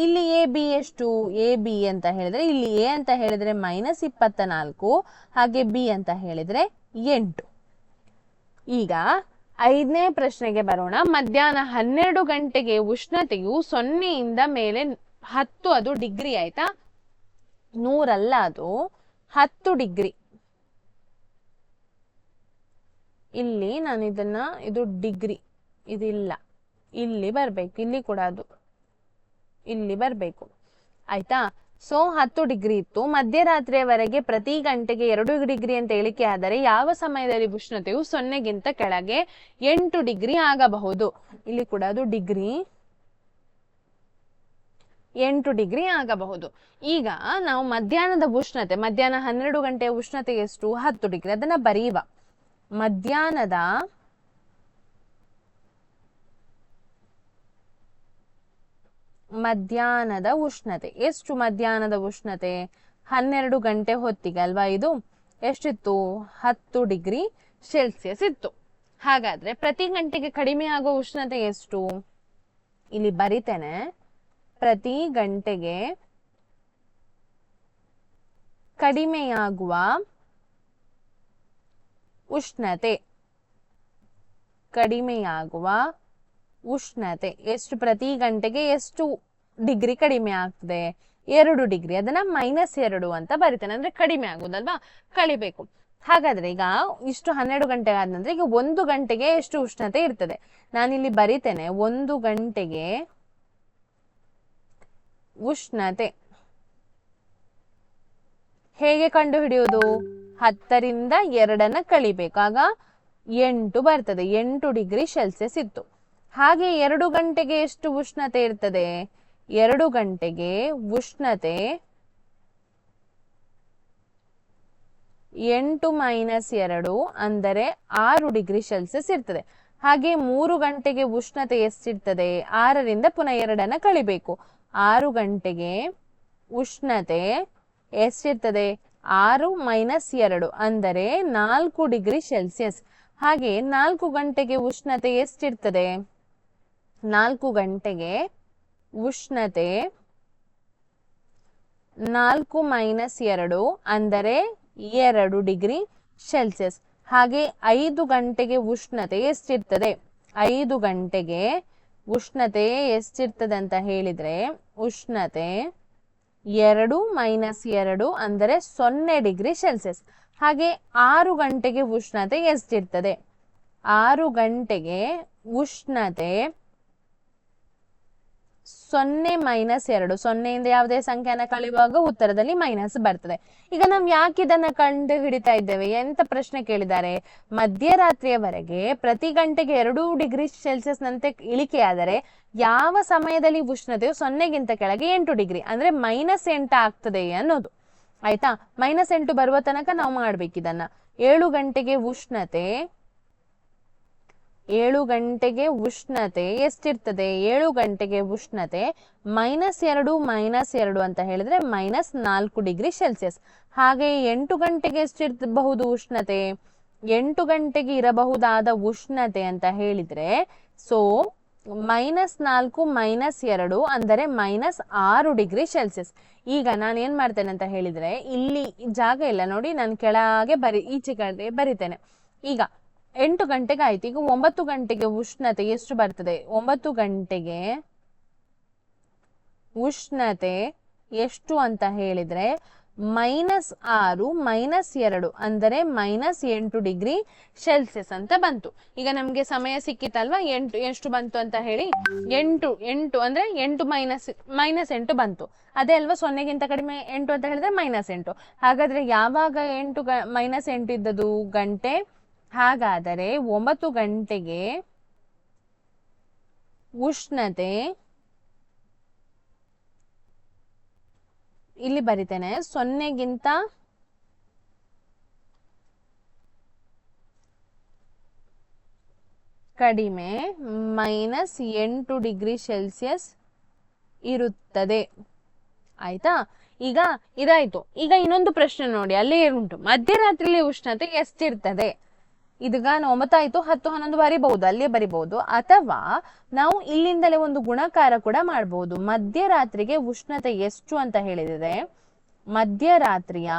ಇಲ್ಲಿ ಎ ಬಿ ಎಷ್ಟು? ಎ ಬಿ ಅಂತ ಹೇಳಿದ್ರೆ ಇಲ್ಲಿ ಎ ಅಂತ ಹೇಳಿದ್ರೆ -24 ಹಾಗೆ ಬಿ ಅಂತ ಹೇಳಿದ್ರೆ 8. ಈಗ 5ನೇ ಪ್ರಶ್ನೆಗೆ ಬರೋಣ. ಮಧ್ಯಾಹ್ನ 12 ಗಂಟೆಗೆ ಉಷ್ಣತೆಯು 0ಯಿಂದ ಮೇಲೆ 10 ಅದು ಡಿಗ್ರಿ ಆಯ್ತಾ. 100 ಅಲ್ಲ, ಅದು 10 ಡಿಗ್ರಿ. ಇಲ್ಲಿ ನಾನು ಇದನ್ನ ಇದು ಡಿಗ್ರಿ ಇದಿಲ್ಲ, ಇಲ್ಲಿ ಬರ್ಬೇಕು. ಇಲ್ಲಿ ಕೂಡ ಅದು ಇಲ್ಲಿ ಬರ್ಬೇಕು ಆಯ್ತಾ. ಸೊ 10 ಡಿಗ್ರಿ ಇತ್ತು. ಮಧ್ಯರಾತ್ರಿಯವರೆಗೆ ಪ್ರತಿ ಗಂಟೆಗೆ 2 ಡಿಗ್ರಿ ಅಂತ ಇಳಿಕೆ ಆದರೆ ಯಾವ ಸಮಯದಲ್ಲಿ ಉಷ್ಣತೆಯು 0ಗಿಂತ ಕೆಳಗೆ 8 ಡಿಗ್ರಿ ಆಗಬಹುದು? ಇಲ್ಲಿ ಕೂಡ ಅದು ಡಿಗ್ರಿ 8 ಡಿಗ್ರಿ ಆಗಬಹುದು. ಈಗ ನಾವು ಮಧ್ಯಾಹ್ನದ ಉಷ್ಣತೆ, ಮಧ್ಯಾಹ್ನ 12 ಗಂಟೆಯ ಉಷ್ಣತೆ ಎಷ್ಟು? 10 ಡಿಗ್ರಿ. ಅದನ್ನ ಬರೆಯುವ. ಮಧ್ಯಾಹ್ನದ ಉಷ್ಣತೆ ಎಷ್ಟು? ಮಧ್ಯಾಹ್ನದ ಉಷ್ಣತೆ 12 ಗಂಟೆ ಹೊತ್ತಿಗೆ ಅಲ್ವಾ. ಇದು ಎಷ್ಟಿತ್ತು? 10 ಡಿಗ್ರಿ ಸೆಲ್ಸಿಯಸ್ ಇತ್ತು. ಹಾಗಾದ್ರೆ ಪ್ರತಿ ಗಂಟೆಗೆ ಕಡಿಮೆ ಆಗೋ ಉಷ್ಣತೆ ಎಷ್ಟು? ಇಲ್ಲಿ ಬರಿತೇನೆ. ಪ್ರತಿ ಗಂಟೆಗೆ ಕಡಿಮೆಯಾಗುವ ಉಷ್ಣತೆ ಎಷ್ಟು? ಪ್ರತಿ ಗಂಟೆಗೆ ಎಷ್ಟು ಡಿಗ್ರಿ ಕಡಿಮೆ ಆಗ್ತದೆ? 2 ಡಿಗ್ರಿ. ಅದನ್ನ -2 ಅಂತ ಬರಿತೇನೆ. ಅಂದ್ರೆ ಕಡಿಮೆ ಆಗುದಲ್ವಾ, ಕಳಿಬೇಕು. ಹಾಗಾದ್ರೆ ಈಗ ಇಷ್ಟು 12 ಗಂಟೆ ಆದ ನಂತರ ಈಗ 1 ಗಂಟೆಗೆ ಎಷ್ಟು ಉಷ್ಣತೆ ಇರ್ತದೆ? ನಾನಿಲ್ಲಿ ಬರಿತೇನೆ. 1 ಗಂಟೆಗೆ ಉಷ್ಣತೆ ಹೇಗೆ ಕಂಡು ಹಿಡಿಯುವುದು? 10ರಿಂದ 2 ಕಳಿಬೇಕು. ಆಗ 8 ಬರ್ತದೆ. 8 ಡಿಗ್ರಿ ಸೆಲ್ಸಿಯಸ್ ಇತ್ತು. ಹಾಗೆ 2 ಗಂಟೆಗೆ ಎಷ್ಟು ಉಷ್ಣತೆ ಇರ್ತದೆ? 2 ಗಂಟೆಗೆ ಉಷ್ಣತೆ 8 - 2 ಅಂದರೆ 6 ಡಿಗ್ರಿ ಸೆಲ್ಸಿಯಸ್ ಇರ್ತದೆ. ಹಾಗೆ 3 ಗಂಟೆಗೆ ಉಷ್ಣತೆ ಎಷ್ಟಿರ್ತದೆ? 6ರಿಂದ ಪುನಃ 2 ಕಳಿಬೇಕು. 6 ಗಂಟೆಗೆ ಉಷ್ಣತೆ ಎಷ್ಟಿರ್ತದೆ? 6 - 2 ಅಂದರೆ 4 ಡಿಗ್ರಿ ಸೆಲ್ಸಿಯಸ್. ಹಾಗೆ 4 ಗಂಟೆಗೆ ಉಷ್ಣತೆ ಎಷ್ಟಿರ್ತದೆ? 4 ಗಂಟೆಗೆ ಉಷ್ಣತೆ 4 - 2 ಅಂದರೆ 2 ಡಿಗ್ರಿ ಸೆಲ್ಸಿಯಸ್. ಹಾಗೆ 5 ಗಂಟೆಗೆ ಉಷ್ಣತೆ ಎಷ್ಟಿರ್ತದೆ? 5 ಗಂಟೆಗೆ ಉಷ್ಣತೆ ಎಷ್ಟಿರ್ತದೆ ಅಂತ ಹೇಳಿದ್ರೆ ಉಷ್ಣತೆ 2 - 2 ಅಂದರೆ 0 ಡಿಗ್ರಿ ಸೆಲ್ಸಿಯಸ್. ಹಾಗೆ 6 ಗಂಟೆಗೆ ಉಷ್ಣತೆ ಎಷ್ಟಿರ್ತದೆ? 6 ಗಂಟೆಗೆ ಉಷ್ಣತೆ 0 - 2. 0ಯಿಂದ ಯಾವುದೇ ಸಂಖ್ಯೆಯನ್ನ ಕಳೆಯುವಾಗ ಉತ್ತರದಲ್ಲಿ ಮೈನಸ್ ಬರ್ತದೆ. ಈಗ ನಾವು ಯಾಕೆ ಇದನ್ನ ಕಂಡು ಹಿಡಿತಾ ಇದ್ದೇವೆ? ಎಂತ ಪ್ರಶ್ನೆ ಕೇಳಿದ್ದಾರೆ? ಮಧ್ಯರಾತ್ರಿಯವರೆಗೆ ಪ್ರತಿ ಗಂಟೆಗೆ 2 ಡಿಗ್ರಿ ಸೆಲ್ಸಿಯಸ್ ನಂತೆ ಇಳಿಕೆಯಾದರೆ ಯಾವ ಸಮಯದಲ್ಲಿ ಉಷ್ಣತೆಯು 0ಗಿಂತ ಕೆಳಗೆ 8 ಡಿಗ್ರಿ ಅಂದ್ರೆ -8 ಆಗ್ತದೆ ಅನ್ನೋದು ಆಯ್ತಾ. -8 ಬರುವ ತನಕ ನಾವು ಮಾಡ್ಬೇಕು ಇದನ್ನ. 7 ಗಂಟೆಗೆ ಉಷ್ಣತೆ ಎಷ್ಟಿರ್ತದೆ? 7 ಗಂಟೆಗೆ ಉಷ್ಣತೆ -2 - 2 ಅಂತ ಹೇಳಿದ್ರೆ -4 ಡಿಗ್ರಿ ಸೆಲ್ಸಿಯಸ್. ಹಾಗೆ 8 ಗಂಟೆಗೆ ಎಷ್ಟಿರಬಹುದು ಉಷ್ಣತೆ? 8 ಗಂಟೆಗೆ ಇರಬಹುದಾದ ಉಷ್ಣತೆ ಅಂತ ಹೇಳಿದ್ರೆ, ಸೊ -4 -2 ಅಂದರೆ -6 ಡಿಗ್ರಿ ಸೆಲ್ಸಿಯಸ್. ಈಗ ನಾನು ಏನ್ ಮಾಡ್ತೇನೆ ಅಂತ ಹೇಳಿದ್ರೆ, ಇಲ್ಲಿ ಜಾಗ ಇಲ್ಲ ನೋಡಿ, ನಾನು ಕೆಳಗೆ ಈಚೆ ಕಡೆ ಬರಿತೇನೆ. ಈಗ 8 ಗಂಟೆಗೆ ಆಯ್ತು. ಈಗ 9 ಗಂಟೆಗೆ ಉಷ್ಣತೆ ಎಷ್ಟು ಬರ್ತದೆ? 9 ಗಂಟೆಗೆ ಉಷ್ಣತೆ ಎಷ್ಟು ಅಂತ ಹೇಳಿದ್ರೆ -6 -2 ಅಂದರೆ -8 ಡಿಗ್ರಿ ಸೆಲ್ಸಿಯಸ್ ಅಂತ ಬಂತು. ಈಗ ನಮ್ಗೆ ಸಮಯ ಸಿಕ್ಕಿತಲ್ವಾ, 8 ಎಷ್ಟು ಬಂತು ಅಂತ ಹೇಳಿ, 8 ಅಂದ್ರೆ 8 ಬಂತು. ಅದೇ ಅಲ್ವಾ, 0ಗಿಂತ ಕಡಿಮೆ 8 ಅಂತ ಹೇಳಿದ್ರೆ -8. ಹಾಗಾದ್ರೆ ಯಾವಾಗ -8 ಇದ್ದದು ಗಂಟೆ? ಹಾಗಾದರೆ 9 ಗಂಟೆಗೆ ಉಷ್ಣತೆ, ಇಲ್ಲಿ ಬರಿತೇನೆ, 0ಗಿಂತ ಕಡಿಮೆ -8 ಡಿಗ್ರಿ ಸೆಲ್ಸಿಯಸ್ ಇರುತ್ತದೆ. ಆಯ್ತಾ? ಈಗ ಇದಾಯ್ತು. ಈಗ ಇನ್ನೊಂದು ಪ್ರಶ್ನೆ ನೋಡಿ, ಅಲ್ಲಿ ಉಂಟು, ಮಧ್ಯರಾತ್ರಿಯಲ್ಲಿ ಉಷ್ಣತೆ ಎಷ್ಟಿರ್ತದೆ? ಇದೀಗ 9 ಆಯ್ತು, 10 11 ಬರಿಬಹುದು, ಅಲ್ಲೇ ಬರಿಬಹುದು. ಅಥವಾ ನಾವು ಇಲ್ಲಿಂದಲೇ ಒಂದು ಗುಣಕಾರ ಕೂಡ ಮಾಡಬಹುದು. ಮಧ್ಯರಾತ್ರಿಗೆ ಉಷ್ಣತೆ ಎಷ್ಟು ಅಂತ ಹೇಳಿದರೆ, ಮಧ್ಯರಾತ್ರಿಯ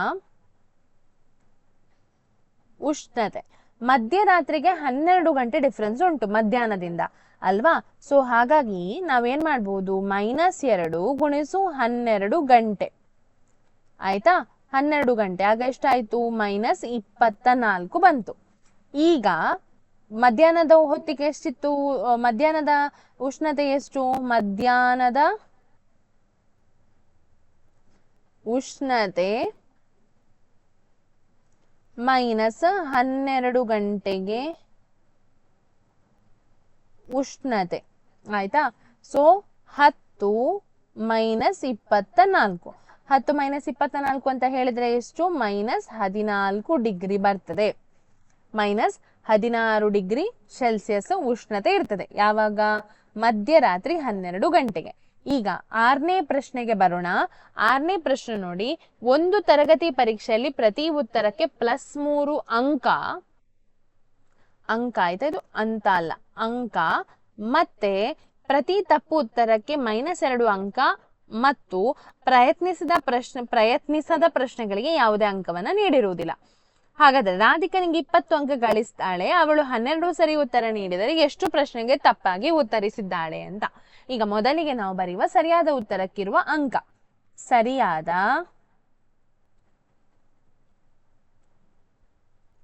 ಉಷ್ಣತೆ, ಮಧ್ಯರಾತ್ರಿಗೆ 12 ಗಂಟೆ ಡಿಫ್ರೆನ್ಸ್ ಉಂಟು ಮಧ್ಯಾಹ್ನದಿಂದ ಅಲ್ವಾ? ಸೊ ಹಾಗಾಗಿ ನಾವೇನ್ ಮಾಡ್ಬೋದು, -2 ಗುಣಿಸು 12 ಗಂಟೆ. ಆಯ್ತಾ? 12 ಗಂಟೆ ಆಗ ಎಷ್ಟಾಯ್ತು? -24 ಬಂತು. ಈಗ ಮಧ್ಯಾಹ್ನದ ಹೊತ್ತಿಗೆ ಎಷ್ಟಿತ್ತು? ಮಧ್ಯಾಹ್ನದ ಉಷ್ಣತೆ ಎಷ್ಟು? ಮಧ್ಯಾಹ್ನದ ಉಷ್ಣತೆ -12 ಗಂಟೆಗೆ ಉಷ್ಣತೆ. ಆಯ್ತಾ? ಸೊ 10 -24, 10 -24 ಅಂತ ಹೇಳಿದ್ರೆ ಎಷ್ಟು? -14 ಡಿಗ್ರಿ ಬರ್ತದೆ. -16 ಡಿಗ್ರಿ ಸೆಲ್ಸಿಯಸ್ ಉಷ್ಣತೆ ಇರ್ತದೆ. ಯಾವಾಗ? ಮಧ್ಯರಾತ್ರಿ 12 ಗಂಟೆಗೆ. ಈಗ 6ನೇ ಪ್ರಶ್ನೆಗೆ ಬರೋಣ. 6ನೇ ಪ್ರಶ್ನೆ ನೋಡಿ, ಒಂದು ತರಗತಿ ಪರೀಕ್ಷೆಯಲ್ಲಿ ಪ್ರತಿ ಉತ್ತರಕ್ಕೆ +3 ಅಂಕ, ಆಯ್ತಾ, ಇದು ಅಂತ ಅಲ್ಲ, ಅಂಕ, ಮತ್ತೆ ಪ್ರತಿ ತಪ್ಪು ಉತ್ತರಕ್ಕೆ -2 ಅಂಕ, ಮತ್ತು ಪ್ರಯತ್ನಿಸದ ಪ್ರಶ್ನೆಗಳಿಗೆ ಯಾವುದೇ ಅಂಕವನ್ನ ನೀಡಿರುವುದಿಲ್ಲ. ಹಾಗಾದ್ರೆ ರಾಧಿಕನಿಗೆ 20 ಅಂಕ ಗಳಿಸ್ತಾಳೆ, ಅವಳು 12 ಸರಿ ಉತ್ತರ ನೀಡಿದರೆ ಎಷ್ಟು ಪ್ರಶ್ನೆಗೆ ತಪ್ಪಾಗಿ ಉತ್ತರಿಸಿದ್ದಾಳೆ ಅಂತ. ಈಗ ಮೊದಲಿಗೆ ನಾವು ಬರೆಯುವ ಸರಿಯಾದ ಉತ್ತರಕ್ಕಿರುವ ಅಂಕ. ಸರಿಯಾದ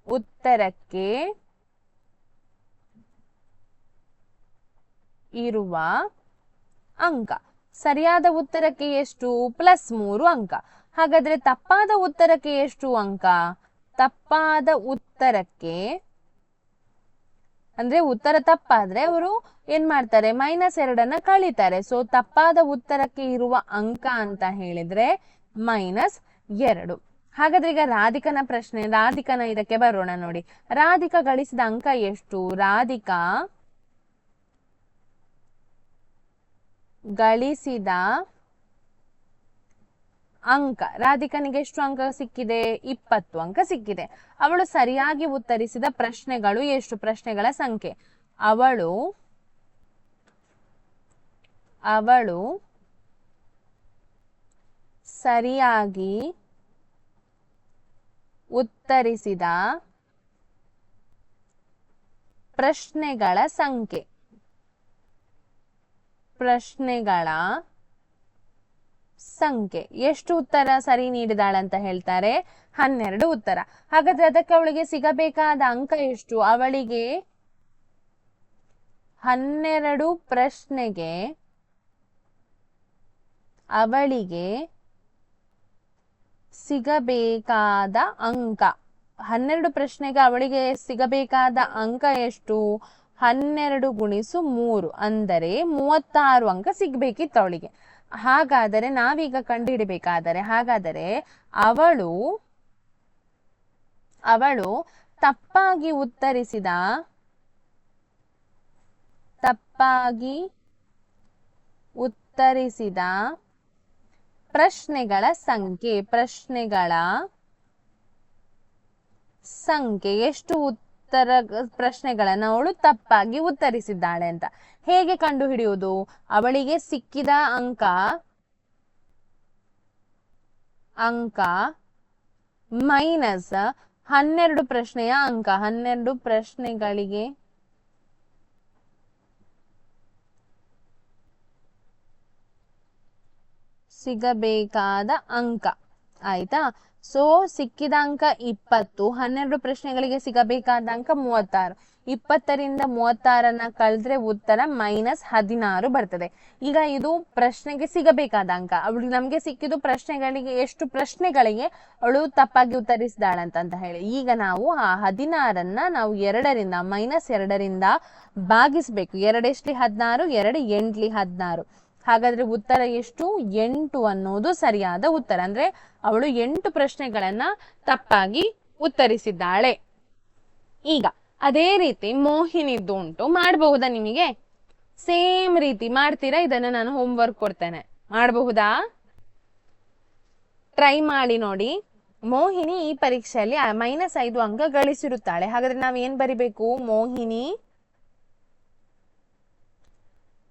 ಉತ್ತರಕ್ಕೆ ಇರುವ ಅಂಕ. ಸರಿಯಾದ ಉತ್ತರಕ್ಕೆ ಎಷ್ಟು? +3 ಅಂಕ. ಹಾಗಾದ್ರೆ ತಪ್ಪಾದ ಉತ್ತರಕ್ಕೆ ಎಷ್ಟು ಅಂಕ? ತಪ್ಪಾದ ಉತ್ತರಕ್ಕೆ, ಅಂದ್ರೆ ಉತ್ತರ ತಪ್ಪಾದ್ರೆ ಅವರು ಏನ್ ಮಾಡ್ತಾರೆ? -2 ಕಳೀತಾರೆ. ಸೊ ತಪ್ಪಾದ ಉತ್ತರಕ್ಕೆ ಇರುವ ಅಂಕ ಅಂತ ಹೇಳಿದ್ರೆ -2. ಹಾಗಾದ್ರೆ ಈಗ ರಾಧಿಕನ ಪ್ರಶ್ನೆ, ರಾಧಿಕನ ಇದಕ್ಕೆ ಬರೋಣ ನೋಡಿ. ರಾಧಿಕಾ ಗಳಿಸಿದ ಅಂಕ ಎಷ್ಟು? ರಾಧಿಕಾ ಗಳಿಸಿದ ಅಂಕ, ರಾಧಿಕನಿಗೆ ಎಷ್ಟು ಅಂಕ ಸಿಕ್ಕಿದೆ? 20 ಅಂಕ ಸಿಕ್ಕಿದೆ. ಅವಳು ಸರಿಯಾಗಿ ಉತ್ತರಿಸಿದ ಪ್ರಶ್ನೆಗಳು ಎಷ್ಟು? ಪ್ರಶ್ನೆಗಳ ಸಂಖ್ಯೆ. ಅವಳು ಸರಿಯಾಗಿ ಉತ್ತರಿಸಿದ ಪ್ರಶ್ನೆಗಳ ಸಂಖ್ಯೆ. ಎಷ್ಟು ಉತ್ತರ ಸರಿ ನೀಡಿದಾಳಂತ ಹೇಳ್ತಾರೆ? 12 ಉತ್ತರ. ಹಾಗಾದ್ರೆ ಅದಕ್ಕೆ ಅವಳಿಗೆ ಸಿಗಬೇಕಾದ ಅಂಕ ಎಷ್ಟು? ಅವಳಿಗೆ 12 ಪ್ರಶ್ನೆಗೆ ಅವಳಿಗೆ ಸಿಗಬೇಕಾದ ಅಂಕ, 12 ಪ್ರಶ್ನೆಗೆ ಅವಳಿಗೆ ಸಿಗಬೇಕಾದ ಅಂಕ ಎಷ್ಟು? 12 ಗುಣಿಸು 3 ಅಂದರೆ 36 ಅಂಕ ಸಿಗ್ಬೇಕಿತ್ತು ಅವಳಿಗೆ. ಹಾಗಾದರೆ ನಾವೀಗ ಕಂಡುಹಿಡಬೇಕಾದರೆ, ಹಾಗಾದರೆ ಅವಳು ತಪ್ಪಾಗಿ ಉತ್ತರಿಸಿದ ಪ್ರಶ್ನೆಗಳ ಸಂಖ್ಯೆ. ಎಷ್ಟು ಉತ್ತರ ಪ್ರಶ್ನೆಗಳನ್ನು ಅವಳು ತಪ್ಪಾಗಿ ಉತ್ತರಿಸಿದ್ದಾಳೆ ಅಂತ. ಹೇಗೆ ಕಂಡುಹಿಡಿಯುವುದು? ಅವಳಿಗೆ ಸಿಕ್ಕಿದ ಅಂಕ ಮೈನಸ್ 12 ಪ್ರಶ್ನೆಯ ಅಂಕ. 12 ಪ್ರಶ್ನೆಗಳಿಗೆ ಸಿಗಬೇಕಾದ ಅಂಕ. ಆಯ್ತಾ? ಸೊ ಸಿಕ್ಕಿದ ಅಂಕ 20, 12 ಪ್ರಶ್ನೆಗಳಿಗೆ ಸಿಗಬೇಕಾದ ಅಂಕ 36. 20ರಿಂದ 36 ಕಳೆದ್ರೆ ಉತ್ತರ -16 ಬರ್ತದೆ. ಈಗ ಇದು ಪ್ರಶ್ನೆಗೆ ಸಿಗಬೇಕಾದ ಅಂಕ. ಅವಳಿಗೆ ನಮ್ಗೆ ಸಿಕ್ಕಿದ್ದು ಪ್ರಶ್ನೆಗಳಿಗೆ, ಎಷ್ಟು ಪ್ರಶ್ನೆಗಳಿಗೆ ಅವಳು ತಪ್ಪಾಗಿ ಉತ್ತರಿಸಿದಾಳಂತ ಹೇಳಿ. ಈಗ ನಾವು ಆ 16ನ್ನ ನಾವು -2ರಿಂದ ಭಾಗಿಸ್ಬೇಕು. 2 ಎಷ್ಟು 16, 2 8 16. ಹಾಗಾದ್ರೆ ಉತ್ತರ ಎಷ್ಟು? 8 ಅನ್ನೋದು ಸರಿಯಾದ ಉತ್ತರ. ಅಂದ್ರೆ ಅವಳು 8 ಪ್ರಶ್ನೆಗಳನ್ನ ತಪ್ಪಾಗಿ ಉತ್ತರಿಸಿದ್ದಾಳೆ. ಈಗ ಅದೇ ರೀತಿ ಮೋಹಿನಿದ್ದು ಉಂಟು. ಮಾಡಬಹುದಾ ನಿಮಗೆ? ಸೇಮ್ ರೀತಿ ಮಾಡ್ತೀರಾ? ಇದನ್ನ ನಾನು ಹೋಮ್ವರ್ಕ್ ಕೊಡ್ತೇನೆ, ಮಾಡಬಹುದಾ? ಟ್ರೈ ಮಾಡಿ ನೋಡಿ. ಮೋಹಿನಿ ಈ ಪರೀಕ್ಷೆಯಲ್ಲಿ -5 ಅಂಕ ಗಳಿಸಿರುತ್ತಾಳೆ. ಹಾಗಾದ್ರೆ ನಾವ್ ಏನ್ ಬರಿಬೇಕು? ಮೋಹಿನಿ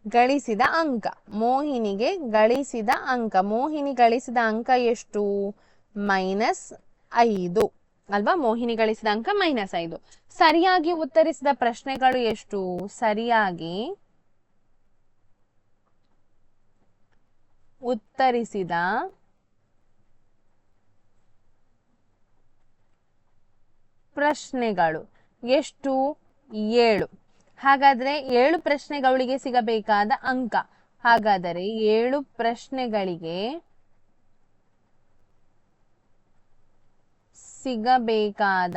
ಗಳಿಸಿದ ಅಂಕ. ಮೋಹಿನಿಗೆ ಗಳಿಸಿದ ಅಂಕ. ಮೋಹಿನಿ ಗಳಿಸಿದ ಅಂಕ ಎಷ್ಟು? -5 ಅಲ್ವಾ? ಮೋಹಿನಿ ಗಳಿಸಿದ ಅಂಕ -5. ಸರಿಯಾಗಿ ಉತ್ತರಿಸಿದ ಪ್ರಶ್ನೆಗಳು ಎಷ್ಟು? ಸರಿಯಾಗಿ ಉತ್ತರಿಸಿದ ಪ್ರಶ್ನೆಗಳು ಎಷ್ಟು? 7. ಹಾಗಾದ್ರೆ 7 ಪ್ರಶ್ನೆಗಳಿಗೆ ಸಿಗಬೇಕಾದ ಅಂಕ. ಹಾಗಾದರೆ 7 ಪ್ರಶ್ನೆಗಳಿಗೆ ಸಿಗಬೇಕಾದ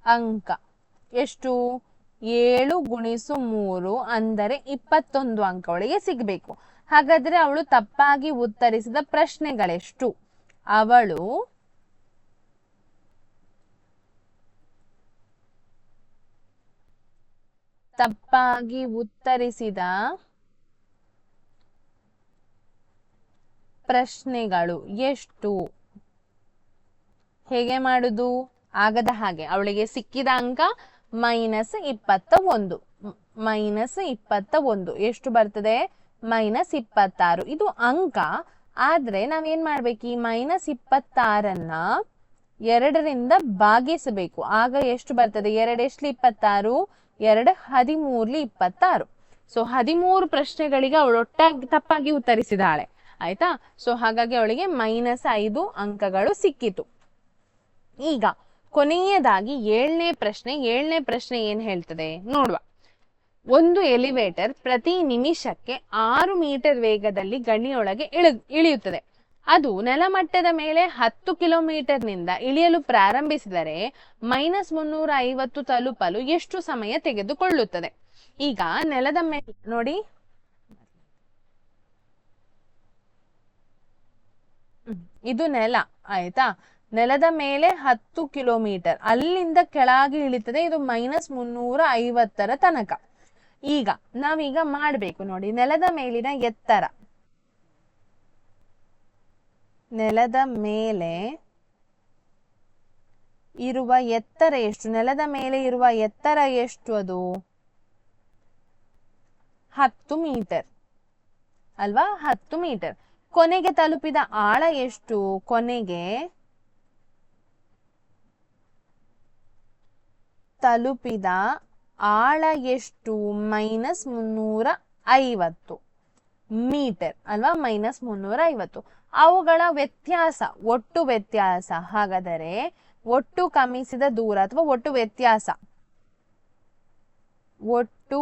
ಅಂಕ ಎಷ್ಟು? 7 × 3 ಅಂದರೆ 21 ಅಂಕ ಅವಳಿಗೆ ಸಿಗಬೇಕು. ಹಾಗಾದ್ರೆ ಅವಳು ತಪ್ಪಾಗಿ ಉತ್ತರಿಸಿದ ಪ್ರಶ್ನೆಗಳೆಷ್ಟು? ಅವಳು ತಪ್ಪಾಗಿ ಉತ್ತರಿಸಿದ ಪ್ರಶ್ನೆಗಳು ಎಷ್ಟು? ಹೇಗೆ ಮಾಡುದು? ಆಗದ ಹಾಗೆ. ಅವಳಿಗೆ ಸಿಕ್ಕಿದ ಅಂಕ -21. -21 ಎಷ್ಟು ಬರ್ತದೆ? -26. ಇದು ಅಂಕ. ಆದ್ರೆ ನಾವೇನ್ ಮಾಡ್ಬೇಕು? ಈ -26ನ್ನ 2ರಿಂದ ಭಾಗಿಸಬೇಕು. ಆಗ ಎಷ್ಟು ಬರ್ತದೆ? 2 ಎಷ್ಟು 26, 2 13 26. ಸೊ 13 ಪ್ರಶ್ನೆಗಳಿಗೆ ಅವಳು ಒಟ್ಟಾಗಿ ತಪ್ಪಾಗಿ ಉತ್ತರಿಸಿದಾಳೆ. ಆಯ್ತಾ? ಸೊ ಹಾಗಾಗಿ ಅವಳಿಗೆ -5 ಅಂಕಗಳು ಸಿಕ್ಕಿತು. ಈಗ ಕೊನೆಯದಾಗಿ 7ನೇ ಪ್ರಶ್ನೆ ಏನ್ ಹೇಳ್ತದೆ ನೋಡುವ. ಒಂದು ಎಲಿವೇಟರ್ ಪ್ರತಿ ನಿಮಿಷಕ್ಕೆ 6 ಮೀಟರ್ ವೇಗದಲ್ಲಿ ಗಣಿಯೊಳಗೆ ಇಳಿಯುತ್ತದೆ. ಅದು ನೆಲಮಟ್ಟದ ಮೇಲೆ 10 ಕಿಲೋಮೀಟರ್ನಿಂದ ಇಳಿಯಲು ಪ್ರಾರಂಭಿಸಿದರೆ -350 ತಲುಪಲು ಎಷ್ಟು ಸಮಯ ತೆಗೆದುಕೊಳ್ಳುತ್ತದೆ? ಈಗ ನೆಲದ ಮೇಲೆ ನೋಡಿ, ಇದು ನೆಲ. ಆಯ್ತಾ? ನೆಲದ ಮೇಲೆ 10 ಕಿಲೋಮೀಟರ್, ಅಲ್ಲಿಂದ ಕೆಳಗೆ ಇಳಿತದೆ. ಇದು -350ರ ತನಕ. ಈಗ ನಾವೀಗ ಮಾಡ್ಬೇಕು ನೋಡಿ. ನೆಲದ ಮೇಲಿನ ಎತ್ತರ, ನೆಲದ ಮೇಲೆ ಇರುವ ಎತ್ತರ ಎಷ್ಟು? ನೆಲದ ಮೇಲೆ ಇರುವ ಎತ್ತರ ಎಷ್ಟು? ಅದು 10 ಮೀಟರ್ ಅಲ್ವಾ? 10 ಮೀಟರ್. ಕೊನೆಗೆ ತಲುಪಿದ ಆಳ ಎಷ್ಟು? ಕೊನೆಗೆ ತಲುಪಿದ ಆಳ ಎಷ್ಟು? -350 ಮೀಟರ್ ಅಲ್ವಾ? -350. ಅವುಗಳ ವ್ಯತ್ಯಾಸ, ಒಟ್ಟು ವ್ಯತ್ಯಾಸ. ಹಾಗಾದರೆ ಒಟ್ಟು ಕ್ರಮಿಸಿದ ದೂರ ಅಥವಾ ಒಟ್ಟು ವ್ಯತ್ಯಾಸ, ಒಟ್ಟು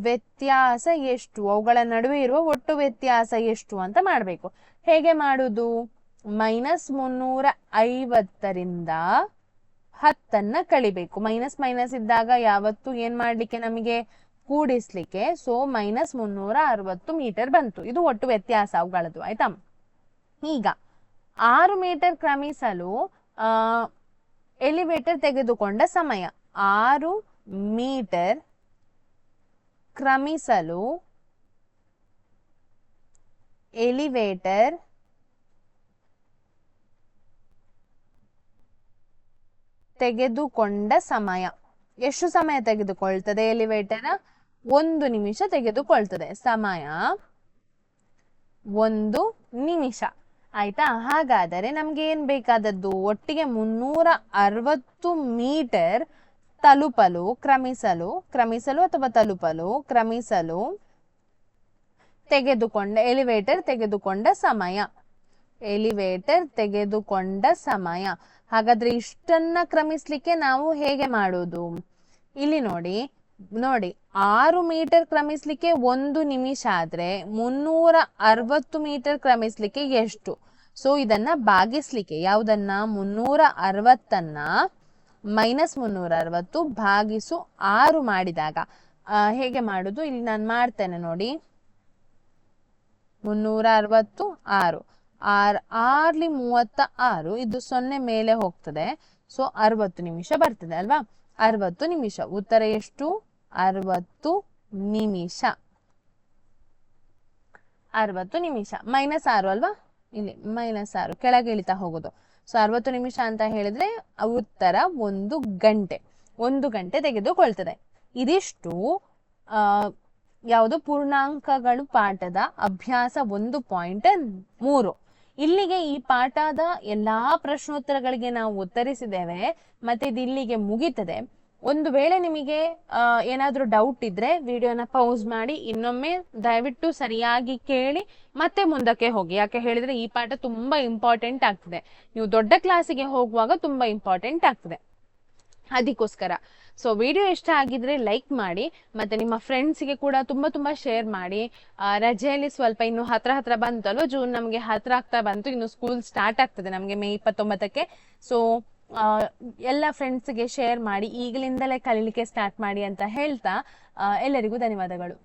ವ್ಯತ್ಯಾಸ ಎಷ್ಟು? ಅವುಗಳ ನಡುವೆ ಇರುವ ಒಟ್ಟು ವ್ಯತ್ಯಾಸ ಎಷ್ಟು ಅಂತ ಮಾಡಬೇಕು. ಹೇಗೆ ಮಾಡುದು? -350ರಿಂದ 10ನ್ನ ಕಳಿಬೇಕು. ಮೈನಸ್ ಇದ್ದಾಗ ಯಾವತ್ತು ಏನ್ ಮಾಡ್ಲಿಕ್ಕೆ ನಮಗೆ? ಕೂಡಿಸ್ಲಿಕ್ಕೆ. ಸೊ -360 ಮೀಟರ್ ಬಂತು. ಇದು ಒಟ್ಟು ವ್ಯತ್ಯಾಸ ಅವುಗಳದ್ದು. ಆಯ್ತಾ? ಈಗ 6 ಮೀಟರ್ ಕ್ರಮಿಸಲು ಎಲಿವೇಟರ್ ತೆಗೆದುಕೊಂಡ ಸಮಯ. 6 ಮೀಟರ್ ಕ್ರಮಿಸಲು ಎಲಿವೇಟರ್ ತೆಗೆದುಕೊಂಡ ಸಮಯ. ಎಷ್ಟು ಸಮಯ ತೆಗೆದುಕೊಳ್ತದೆ ಎಲಿವೇಟರ್? 1 ನಿಮಿಷ ತೆಗೆದುಕೊಳ್ತದೆ. ಸಮಯ 1 ನಿಮಿಷ. ಆಯ್ತಾ? ಹಾಗಾದರೆ ನಮ್ಗೆ ಏನ್ ಬೇಕಾದದ್ದು? ಒಟ್ಟಿಗೆ 360 ಮೀಟರ್ ಕ್ರಮಿಸಲು ಎಲಿವೇಟರ್ ತೆಗೆದುಕೊಂಡ ಸಮಯ. ಹಾಗಾದ್ರೆ ಇಷ್ಟನ್ನ ಕ್ರಮಿಸ್ಲಿಕ್ಕೆ ನಾವು ಹೇಗೆ ಮಾಡೋದು? ಇಲ್ಲಿ ನೋಡಿ 6 ಮೀಟರ್ ಕ್ರಮಿಸ್ಲಿಕ್ಕೆ 1 ನಿಮಿಷ ಆದ್ರೆ 360 ಮೀಟರ್ ಕ್ರಮಿಸ್ಲಿಕ್ಕೆ ಎಷ್ಟು? ಸೊ ಇದನ್ನ ಭಾಗಿಸ್ಲಿಕ್ಕೆ, ಯಾವುದನ್ನ? 360 -360 ಭಾಗಿಸು 6 ಮಾಡಿದಾಗ ಹೇಗೆ ಮಾಡುದು? ಇಲ್ಲಿ ನಾನು ಮಾಡ್ತೇನೆ ನೋಡಿ. 360 6 6 36, ಇದು 0 ಮೇಲೆ ಹೋಗ್ತದೆ. ಸೊ 60 ನಿಮಿಷ ಬರ್ತದೆ ಅಲ್ವಾ? 60 ನಿಮಿಷ. ಉತ್ತರ ಎಷ್ಟು? 60 ನಿಮಿಷ. 60 ನಿಮಿಷ. -6 ಅಲ್ವಾ? ಇಲ್ಲಿ -6 ಕೆಳಗೆ ಇಳಿತಾ ಹೋಗೋದು. ಸೊ 60 ನಿಮಿಷ ಅಂತ ಹೇಳಿದ್ರೆ ಉತ್ತರ 1 ಗಂಟೆ. 1 ಗಂಟೆ ತೆಗೆದುಕೊಳ್ತದೆ. ಇದಿಷ್ಟು ಯಾವುದು? ಪೂರ್ಣಾಂಕಗಳು ಪಾಠದ ಅಭ್ಯಾಸ 1.3. ಇಲ್ಲಿಗೆ ಈ ಪಾಠದ ಎಲ್ಲಾ ಪ್ರಶ್ನೋತ್ತರಗಳಿಗೆ ನಾವು ಉತ್ತರಿಸಿದ್ದೇವೆ. ಮತ್ತೆ ಇದು ಇಲ್ಲಿಗೆ ಮುಗೀತದೆ. ಒಂದು ವೇಳೆ ನಿಮಗೆ ಏನಾದ್ರೂ ಡೌಟ್ ಇದ್ರೆ ವಿಡಿಯೋನ ಪೌಸ್ ಮಾಡಿ ಇನ್ನೊಮ್ಮೆ ದಯವಿಟ್ಟು ಸರಿಯಾಗಿ ಕೇಳಿ ಮತ್ತೆ ಮುಂದಕ್ಕೆ ಹೋಗಿ. ಯಾಕೆ ಹೇಳಿದ್ರೆ ಈ ಪಾಠ ತುಂಬಾ ಇಂಪಾರ್ಟೆಂಟ್ ಆಗ್ತದೆ. ನೀವು ದೊಡ್ಡ ಕ್ಲಾಸಿಗೆ ಹೋಗುವಾಗ ತುಂಬಾ ಇಂಪಾರ್ಟೆಂಟ್ ಆಗ್ತದೆ. ಅದಕ್ಕೋಸ್ಕರ ಸೊ ವಿಡಿಯೋ ಇಷ್ಟ ಆಗಿದ್ರೆ ಲೈಕ್ ಮಾಡಿ, ಮತ್ತೆ ನಿಮ್ಮ ಫ್ರೆಂಡ್ಸ್ಗೆ ಕೂಡ ತುಂಬಾ ಶೇರ್ ಮಾಡಿ. ರಜೆಯಲ್ಲಿ ಸ್ವಲ್ಪ ಇನ್ನು ಹತ್ರ ಬಂತಲ್ವ, ಜೂನ್ ನಮಗೆ ಹತ್ರ ಆಗ್ತಾ ಬಂತು. ಇನ್ನು ಸ್ಕೂಲ್ ಸ್ಟಾರ್ಟ್ ಆಗ್ತದೆ ನಮಗೆ ಮೇ 29ಕ್ಕೆ. ಸೊ ಎಲ್ಲ ಫ್ರೆಂಡ್ಸ್ಗೆ ಶೇರ್ ಮಾಡಿ, ಈಗಲಿಂದಲೇ ಕಲೀಲಿಕ್ಕೆ ಸ್ಟಾರ್ಟ್ ಮಾಡಿ ಅಂತ ಹೇಳ್ತಾ ಎಲ್ಲರಿಗೂ ಧನ್ಯವಾದಗಳು.